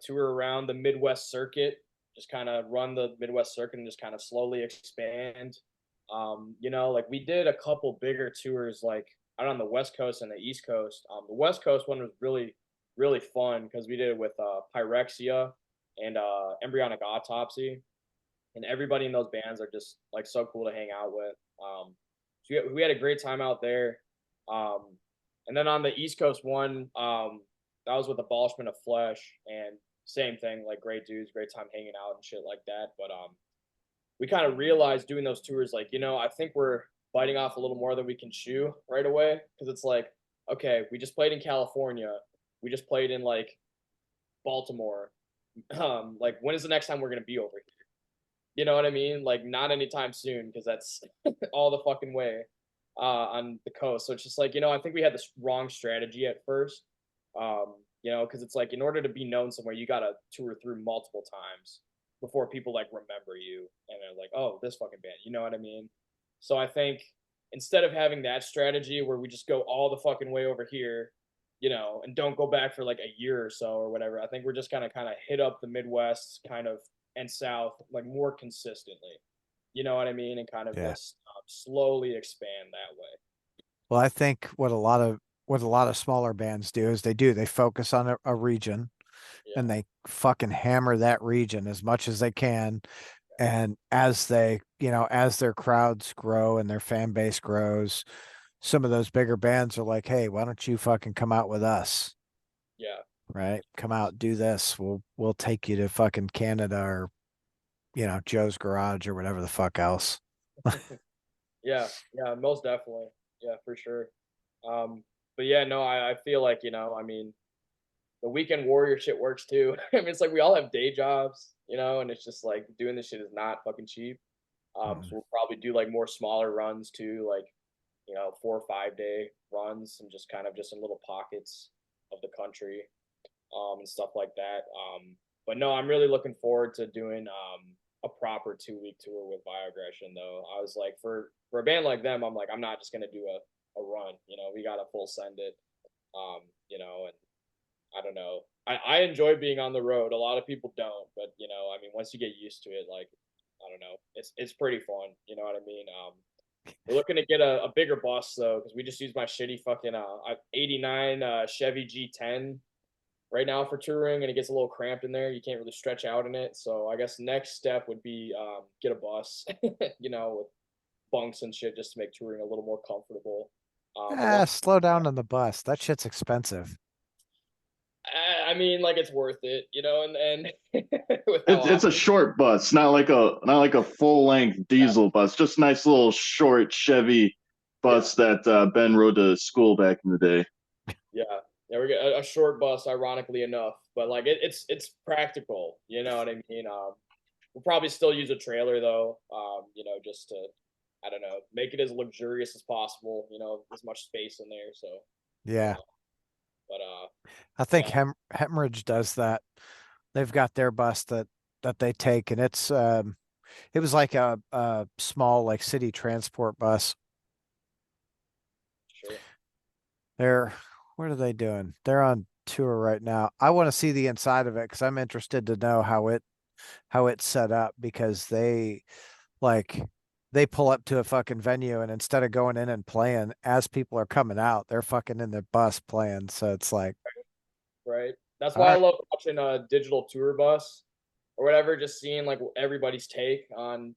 tour around the Midwest circuit. Just kind of run the Midwest circuit and just kind of slowly expand. Like we did a couple bigger tours, like out on the West Coast and the East Coast. The West Coast one was really really fun because we did it with Pyrexia and Embryonic Autopsy, and everybody in those bands are just like so cool to hang out with. So we had a great time out there. Um, and then on the East Coast one, that was with Abolishment of Flesh, and same thing, like great dudes, great time hanging out and shit like that. But we kind of realized doing those tours, like I think we're biting off a little more than we can chew right away because it's like, okay, we just played in California, we just played in like Baltimore. Like when is the next time we're gonna be over here? You know what I mean? Like not anytime soon because that's all the fucking way on the coast. So it's just like, I think we had this wrong strategy at first. Because it's like in order to be known somewhere, you gotta tour through multiple times before people like remember you and they're like, oh, this fucking band. You know what I mean? So I think instead of having that strategy where we just go all the fucking way over here, and don't go back for like a year or so or whatever, I think we're just gonna kind of hit up the Midwest kind of and South like more consistently. You know what I mean? And kind of Yeah. just slowly expand that way. Well, I think what a lot of smaller bands do is they focus on a region Yeah. and they fucking hammer that region as much as they can. And as their crowds grow and their fan base grows, some of those bigger bands are like, hey, why don't you fucking come out with us? Yeah. Right? Come out, do this. We'll take you to fucking Canada or, Joe's Garage or whatever the fuck else. Yeah. Yeah. Most definitely. Yeah, for sure. But yeah, no, I feel like, I mean, the weekend warrior shit works too. I mean, it's like we all have day jobs, and it's just like doing this shit is not fucking cheap. So Mm. we'll probably do like more smaller runs too, like 4 or 5 day runs and just kind of just in little pockets of the country, and stuff like that. But no, I'm really looking forward to doing a proper 2 week tour with Bioaggression though. I was like, for a band like them, I'm like, I'm not just gonna do a run. We got to full send it. And I don't know. I enjoy being on the road. A lot of people don't, but I mean, once you get used to it, like I don't know, it's pretty fun. You know what I mean? We're looking to get a bigger bus though, because we just use my shitty fucking '89 Chevy G10 right now for touring, and it gets a little cramped in there. You can't really stretch out in it. So I guess next step would be get a bus, with bunks and shit, just to make touring a little more comfortable. But Ah, slow down on the bus. That shit's expensive. I mean, like it's worth it, and with how It's a often, short bus, not like a full length yeah, diesel bus, just a nice little short Chevy yeah, bus that Ben rode to school back in the day. yeah, yeah. We get a short bus, ironically enough, but like it's practical. You know what I mean? We'll probably still use a trailer though, just to, I don't know, make it as luxurious as possible. As much space in there. So, Yeah. uh, but I think yeah, Hemorrhage does that. They've got their bus that they take, and it was like a small like city transport bus. sure. They're what are they doing? They're on tour right now. I want to see the inside of it because I'm interested to know how it's set up because like they pull up to a fucking venue and instead of going in and playing as people are coming out, they're fucking in the bus playing. So it's like, Right. That's all why I right, love watching a digital tour bus or whatever, just seeing like everybody's take on,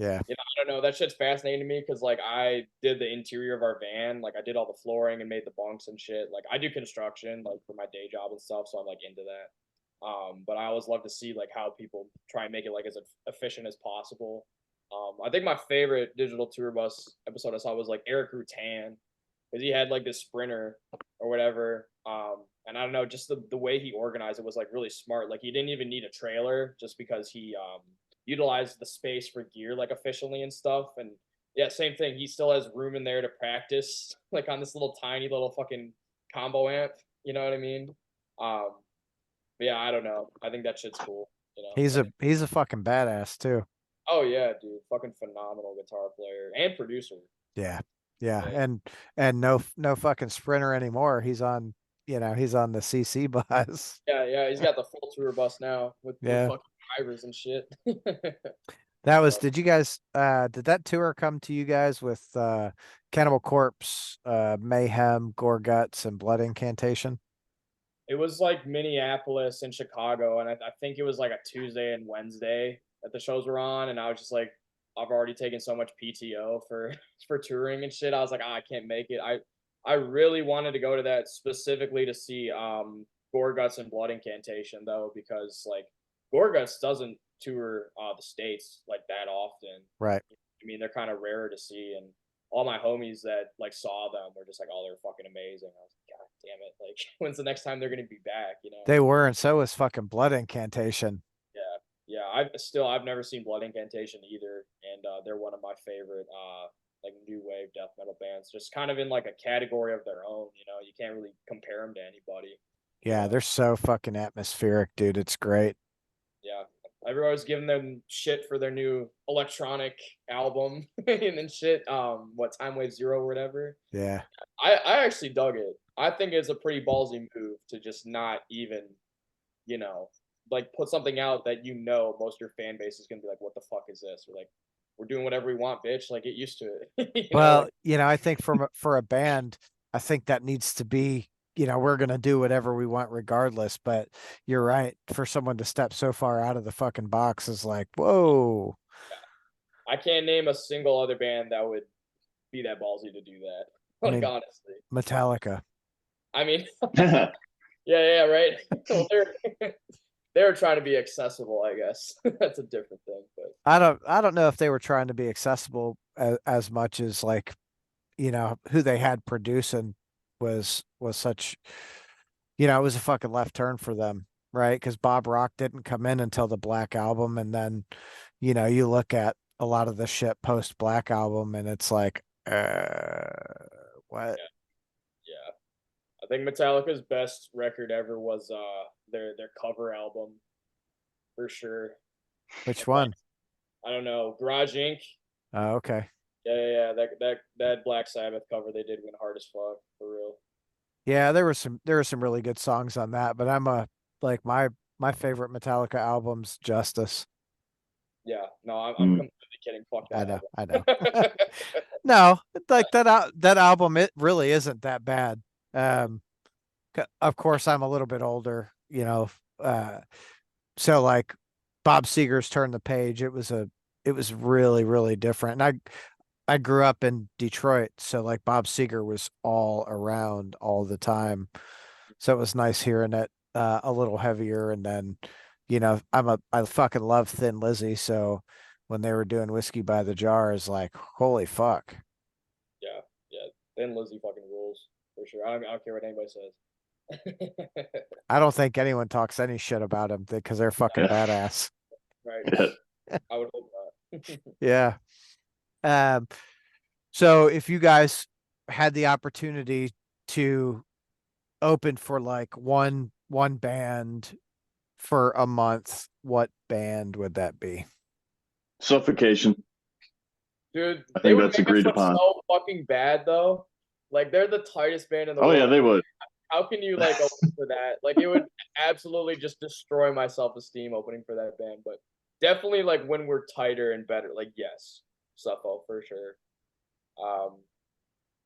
yeah, I don't know. That shit's fascinating to me because like I did the interior of our van, like I did all the flooring and made the bunks and shit. Like I do construction like for my day job and stuff, so I'm like into that. But I always love to see like how people try and make it like as efficient as possible. I think my favorite digital tour bus episode I saw was like Eric Rutan because he had like this sprinter or whatever. And I don't know, just the way he organized it was like really smart. Like he didn't even need a trailer just because he utilized the space for gear like efficiently and stuff. And yeah, same thing. He still has room in there to practice, like on this little tiny little fucking combo amp. You know what I mean? Um, but yeah, I don't know. I think that shit's cool. I think. he's a fucking badass too. Oh yeah, dude, fucking phenomenal guitar player and producer. Yeah. Yeah. Yeah, And no fucking sprinter anymore. He's on the CC bus. yeah, yeah. He's got the full tour bus now with Yeah. fucking drivers and shit. That was, So did you guys, did that tour come to you guys with, Cannibal Corpse, Mayhem, Gore Guts, and Blood Incantation? it was like Minneapolis and Chicago, and I think it was like a Tuesday and Wednesday that the shows were on, and I was just like, I've already taken so much PTO for for touring and shit. I was like, I can't make it. I really wanted to go to that specifically to see Gore Guts and Blood Incantation though, because like Gore Guts doesn't tour the states like that often. Right. I mean, they're kind of rare to see, and all my homies that like saw them were just like, "Oh, they're fucking amazing." I was like, "God damn it! Like, when's the next time they're gonna be back?" They were, and so was fucking Blood Incantation. Yeah, yeah. I've never seen Blood Incantation either, and they're one of my favorite like new wave death metal bands. Just kind of in like a category of their own. You can't really compare them to anybody. Yeah, But they're so fucking atmospheric, dude. It's great. yeah, everybody's giving them shit for their new electronic album and then shit. What Time Wave Zero or whatever. Yeah. I actually dug it. I think it's a pretty ballsy move to just not even, you know, like put something out that most of your fan base is gonna be like, "What the fuck is this?" Or like, "We're doing whatever we want, bitch." Like, get used to it. Well, Like I think for a band, I think that needs to be, we're gonna do whatever we want regardless. But you're right. For someone to step so far out of the fucking box is like, whoa. I can't name a single other band that would be that ballsy to do that. I Like mean, honestly, Metallica. I mean, yeah, yeah, right. Well, they're trying to be accessible, I guess. That's a different thing, but I don't know if they were trying to be accessible as much as like, who they had producing was such, it was a fucking left turn for them, right? Because Bob Rock didn't come in until the Black Album, and then, you look at a lot of the shit post Black Album, and it's like, what? yeah, yeah. I think Metallica's best record ever was their cover album for sure. Which Like Black, one? I don't know, Garage Inc. Oh, okay. Yeah, yeah, yeah. That Black Sabbath cover they did went hard as fuck for real. Yeah, there were some really good songs on that, but like my favorite Metallica album's Justice. Yeah, no, I'm Mm. completely kidding. Fuck I that know, I know. album. No, like that album, it really isn't that bad. Um, of course, I'm a little bit older, so like Bob Seger's Turn the Page, it was really, really different. And I grew up in Detroit, so like Bob Seger was all around all the time. So it was nice hearing it a little heavier. And then, I fucking love Thin Lizzy. So when they were doing Whiskey by the Jar, is like, holy fuck. Yeah, yeah. Then Lizzie fucking rules for sure. I don't care what anybody says. I don't think anyone talks any shit about them because they're fucking Yeah. badass. Right. Yeah. I would hope not. Yeah. Um, so if you guys had the opportunity to open for like one band for a month, what band would that be? Suffocation. Dude, I they think would that's make us agreed look upon. so fucking bad though. Like they're the tightest band in the Oh yeah, world. they would. How can you like open for that? Like it would absolutely just destroy my self-esteem opening for that band. But definitely like when we're tighter and better, like yes, Suffo for sure. Um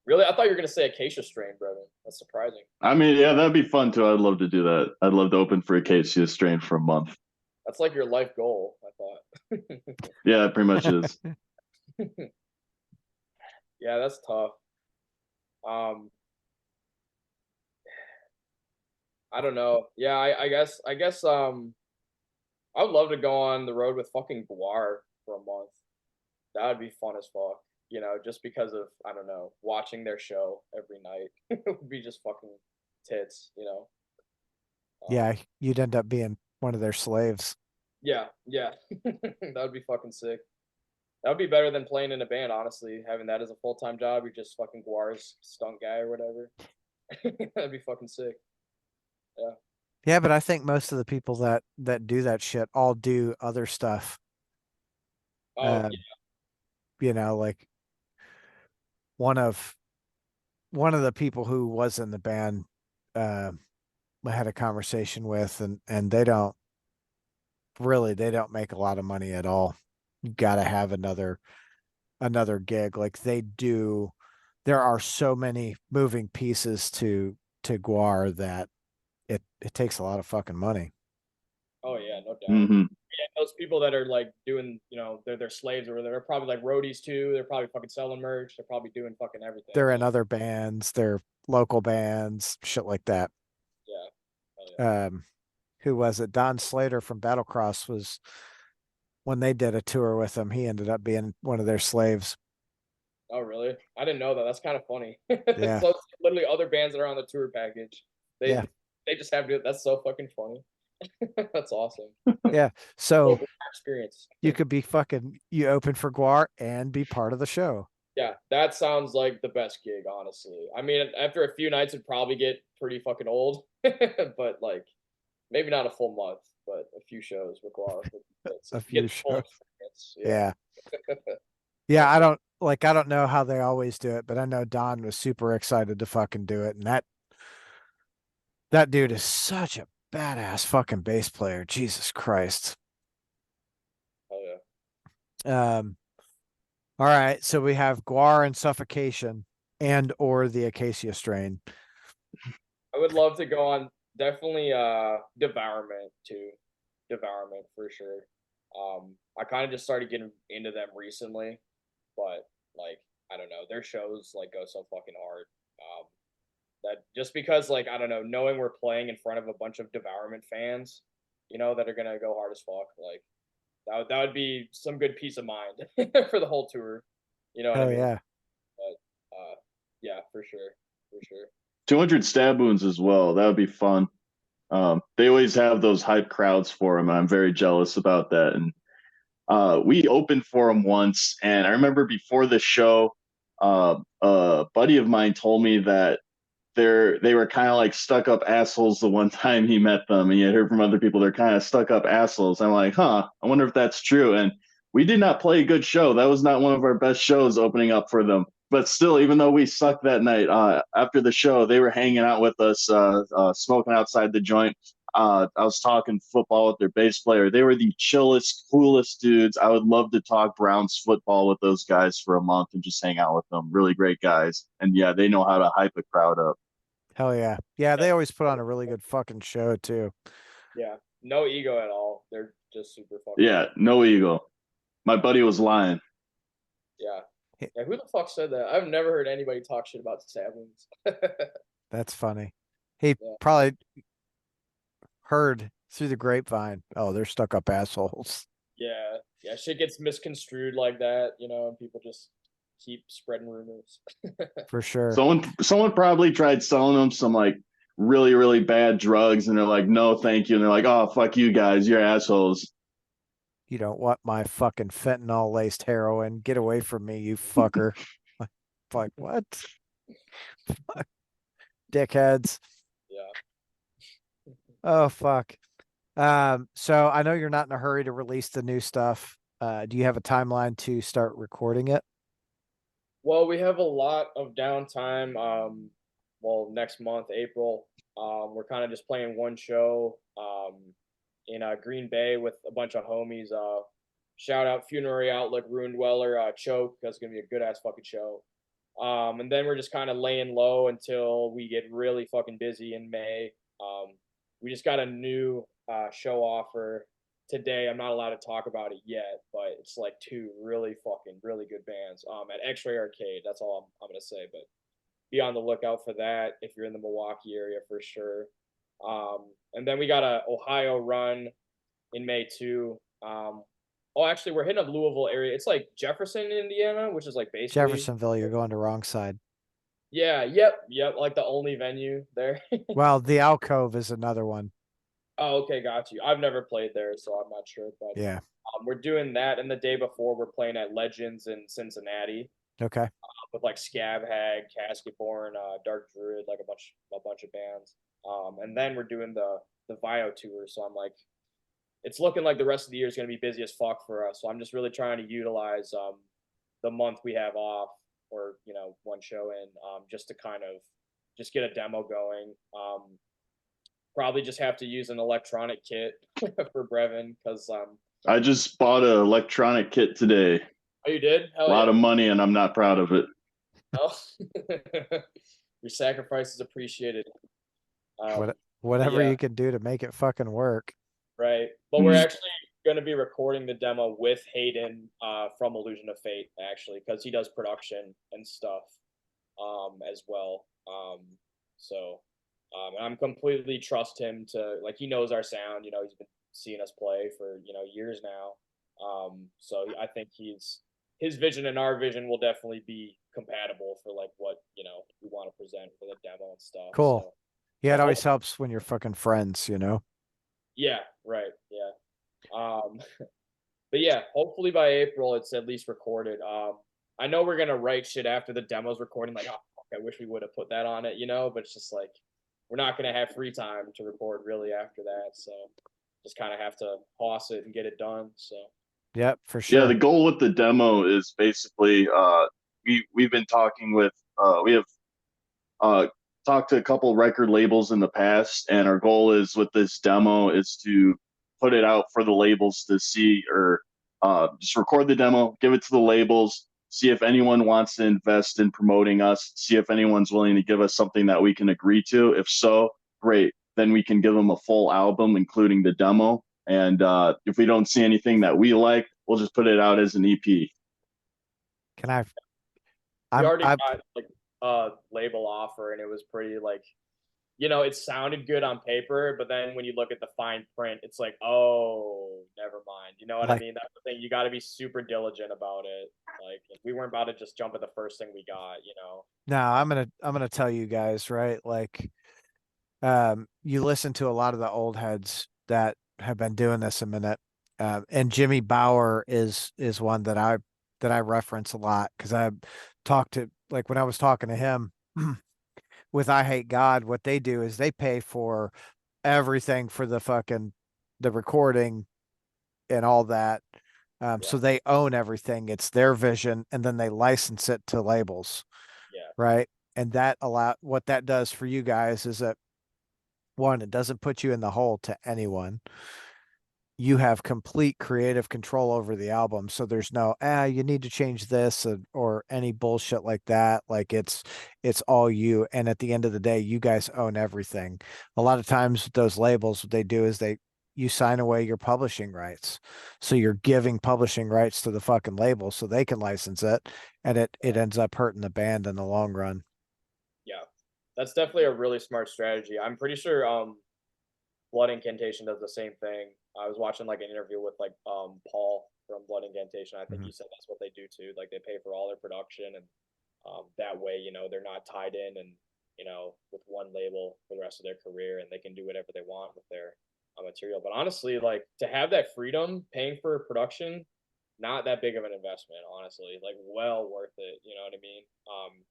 really I thought you were gonna say Acacia Strain, Brevin. That's surprising. I mean, yeah, that'd be fun too. I'd love to do that. I'd love to open for Acacia Strain for a month. That's like your life goal, I thought. Yeah, it pretty much is. Yeah, that's tough. Um I don't know. Yeah, I guess I would love to go on the road with fucking Guar for a month. That would be fun as fuck. Just because of I don't know, watching their show every night it would be just fucking tits. Yeah, you'd end up being one of their slaves. Yeah, yeah. That would be fucking sick. That would be better than playing in a band, honestly. Having that as a full-time job, you're just fucking Guar's stunt guy or whatever. That'd be fucking sick. Yeah. Yeah, but I think most of the people that do that shit all do other stuff. Oh, Uh, yeah. like one of one of the people who was in the band uh I had a conversation with, and they don't make a lot of money at all. You got to have another gig. Like they do, there are so many moving pieces to Guar that it takes a lot of fucking money. Oh yeah, no doubt. Hmm. Yeah, those people that are like doing, they're slaves or they're probably like roadies too. They're probably fucking selling merch. They're probably doing fucking everything. They're in Like, other bands, they're local bands, shit like that. yeah. Oh, yeah. Um, who was it? Don Slater from Battlecross was when they did a tour with him. He ended up being one of their slaves. Oh, really? I didn't know that. That's kind of funny. So Yeah, it's literally other bands that are on the tour package. yeah, They they just have to. That's so fucking funny. That's awesome. yeah. So Local experience. you could be fucking you open for Guar and be part of the show. Yeah, that sounds like the best gig, honestly. I mean, after a few nights, it'd probably get pretty fucking old, but like maybe not a full month, but a few shows with Guar. A Get few the full shows. experience. Yeah. Yeah. Yeah, I don't know how they always do it, but I know Don was super excited to fucking do it. And that dude is such a badass fucking bass player. Jesus Christ. Oh yeah. Um, all right, so we have Guar and Suffocation and or the Acacia Strain. I would love to go on definitely Devourment too. Devourment for sure. I kind of just started getting into them recently, but like I don't know, their shows like go so fucking hard. That just because like I don't know, knowing we're playing in front of a bunch of Devourment fans, that are gonna go hard as fuck, like that would be some good peace of mind for the whole tour. You know what I Oh mean? yeah. But yeah, for sure, for sure. 200 stab wounds as well. That would be fun. They always have those hype crowds for them. I'm very jealous about that. And we opened for them once, and I remember before the show, a buddy of mine told me that they were kind of like stuck up assholes the one time he met them, and you heard from other people they're kind of stuck up assholes. I'm like, huh, I wonder if that's true. And we did not play a good show. That was not one of our best shows opening up for them. But still, even though we sucked that night, after the show, they were hanging out with us, smoking outside the joint. I was talking football with their bass player. They were the chillest, coolest dudes. I would love to talk Browns football with those guys for a month and just hang out with them. Really great guys. And yeah, they know how to hype a crowd up. Hell yeah. Yeah, they always put on a Yeah. really good fucking show too. Yeah, no ego at all. They're just super fucking. Yeah, no ego. My buddy was lying. Yeah. Hey, Yeah, who the fuck said that? I've never heard anybody talk shit about the Sablings. that's funny. He Yeah. probably heard through the grapevine, oh, they're stuck up assholes. Yeah. Yeah, shit gets misconstrued like that, and people just keep spreading rumors. For sure. Someone probably tried selling them some like really, really bad drugs, and they're like, no, thank you. And they're like, oh, fuck you guys, you're assholes. You don't want my fucking fentanyl laced heroin. Get away from me, you fucker. Like, what? Dickheads. Yeah. Oh fuck. So I know you're not in a hurry to release the new stuff. Do you have a timeline to start recording it? Well, we have a lot of downtime. Well, next month, April. We're kind of just playing one show in Green Bay with a bunch of homies. Shout out Funerary Outlook, Ruined Dweller, Choke. That's gonna be a good ass fucking show. And then we're just kind of laying low until we get really fucking busy in May. We just got a new show offer today. I'm not allowed to talk about it yet, but it's like two really fucking really good bands at X-Ray Arcade. That's all I'm gonna say. But be on the lookout for that if you're in the Milwaukee area for sure. And then we got a Ohio run in May too. Oh, actually, we're hitting up Louisville area. It's like Jefferson, Indiana, which is like basically Jeffersonville, you're going the wrong side. yeah, yep, like the only venue there. Well, the alcove is another one. Oh, okay, got you. I've never played there, so I'm not sure, but Yeah. we're doing that, and the day before we're playing at Legends in Cincinnati Okay. with like Scab Hag, Casketborn, Dark Druid, like a bunch of bands. And then we're doing the Vio tour, so I'm like, it's looking like the rest of the year is going to be busy as fuck for us. So I'm just really trying to utilize the month we have off, or one show in, just to kind of just get a demo going. Probably just have to use an electronic kit for Brevin because I just bought an electronic kit today. oh, you did? A Hell lot yeah. of money, and I'm not proud of it. Oh. Your sacrifice is appreciated. Whatever yeah. you can do to make it fucking work. Right. But we're actually going to be recording the demo with Hayden from Illusion of Fate, actually, because he does production and stuff as well. And I'm completely trust him to, like, he knows our sound. He's been seeing us play for, years now. So I think his vision and our vision will definitely be compatible for, like, what, we want to present for the demo and stuff. Cool. So, Yeah, it always helps when you're fucking friends, yeah, right. Yeah. But yeah, hopefully by April it's at least recorded. I know we're gonna write shit after the demo's recording, like, oh, fuck, I wish we would have put that on it, but it's just like we're not gonna have free time to record really after that, so just kind of have to toss it and get it done. So Yep, for Yeah, sure. the goal with the demo is basically we've been talking with we have talked to a couple record labels in the past, and our goal is with this demo is to put it out for the labels to see, or just record the demo, give it to the labels, see if anyone wants to invest in promoting us, see if anyone's willing to give us something that we can agree to. If so, great. Then we can give them a full album, including the demo. And if we don't see anything that we like, we'll just put it out as an EP. Can I? we already I'm got like a label offer, and it was pretty like, it sounded good on paper, but then when you look at the fine print, it's like, oh, never mind. You know what I mean? That's the thing. You got to be super diligent about it. Like, we weren't about to just jump at the first thing we got. No, I'm gonna tell you guys, right? Like, you listen to a lot of the old heads that have been doing this a minute. And Jimmy Bauer is one that I reference a lot because I talked to, like, when I was talking to him with I Hate God, what they do is they pay for everything for the recording and all that. So they own everything. It's their vision, and then they license it to labels. Yeah. Right. And what that does for you guys is that one, it doesn't put you in the hole to anyone. You have complete creative control over the album. So there's no, you need to change this or any bullshit like that. Like it's all you. And at the end of the day, you guys own everything. A lot of times with those labels, what they do is you sign away your publishing rights. So you're giving publishing rights to the fucking label so they can license it. And it ends up hurting the band in the long run. Yeah, that's definitely a really smart strategy. I'm pretty sure Blood Incantation does the same thing. I was watching like an interview with like Paul from Blood Incantation. I think he said that's what they do too. Like they pay for all their production, and that way, you know, they're not tied in and you know with one label for the rest of their career, and they can do whatever they want with their material. But honestly, like to have that freedom, paying for production, not that big of an investment. Honestly, like well worth it. You know what I mean?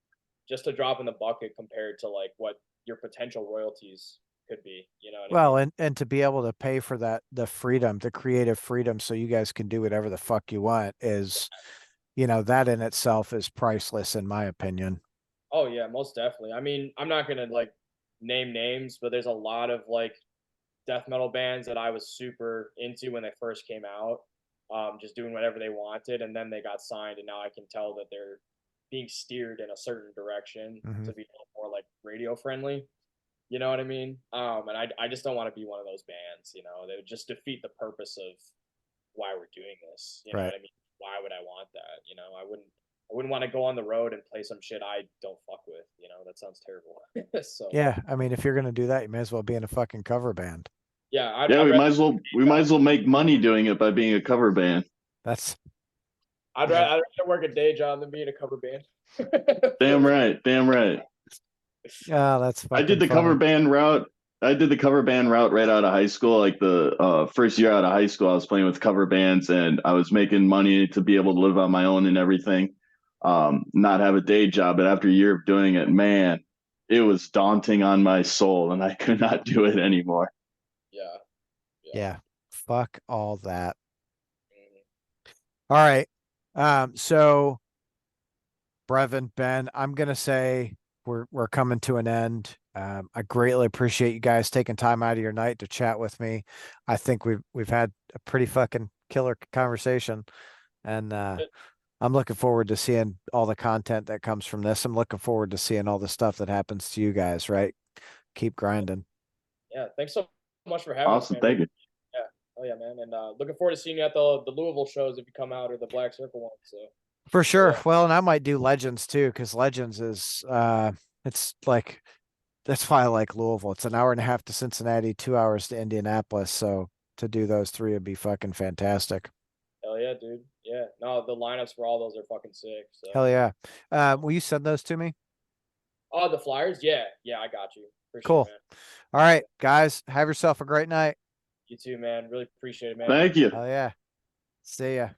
Just a drop in the bucket compared to like what your potential royalties could be, you know what I Well, mean? and to be able to pay for that, the freedom, the creative freedom, so you guys can do whatever the fuck you want is, that in itself is priceless in my opinion. Oh yeah, most definitely. I mean, I'm not gonna like name names, but there's a lot of like death metal bands that I was super into when they first came out, just doing whatever they wanted, and then they got signed, and now I can tell that they're being steered in a certain direction Mhm. to be more like radio friendly. You know what I mean? And I just don't want to be one of those bands. You know, they would just defeat the purpose of why we're doing this. You know Right. what I mean? Why would I want that? You know, I wouldn't want to go on the road and play some shit I don't fuck with. You know, that sounds terrible. So Yeah, I mean, if you're gonna do that, you may as well be in a fucking cover band. yeah, Yeah, I'd rather we might as well make money doing it by being a cover band. That's I'd rather work a day job than be in a cover band. Damn right, damn right. that's I did fucking the cover funny. band route. I did the cover band route right out of high school. Like the first year out of high school, I was playing with cover bands and I was making money to be able to live on my own and everything. Not have a day job. But after a year of doing it, man, it was daunting on my soul and I could not do it anymore. Yeah, yeah. Yeah. Fuck all that. Mhm. All right. So Brevin, Ben, I'm gonna say we're coming to an end. I greatly appreciate you guys taking time out of your night to chat with me. I think we've had a pretty fucking killer conversation, and I'm looking forward to seeing all the content that comes from this. I'm looking forward to seeing all the stuff that happens to you guys, right? Keep grinding. Yeah, thanks so much for having us, Awesome. man. Thank you. Yeah, oh yeah, man. And looking forward to seeing you at the Louisville shows if you come out or the Black Circle one. So For oh sure. yeah, Well, and I might do Legends too, because Legends is it's like that's why I like Louisville. It's an hour and a half to Cincinnati, 2 hours to Indianapolis. So to do those three would be fucking fantastic. hell yeah, dude. Yeah, no, the lineups for all those are fucking sick. So Hell yeah. Will you send those to me? oh, the Flyers, yeah, yeah, I got you for sure, Cool. man. All right, guys, have yourself a great night. You too, man. Really appreciate it, man. Thank you. Hell yeah. See ya.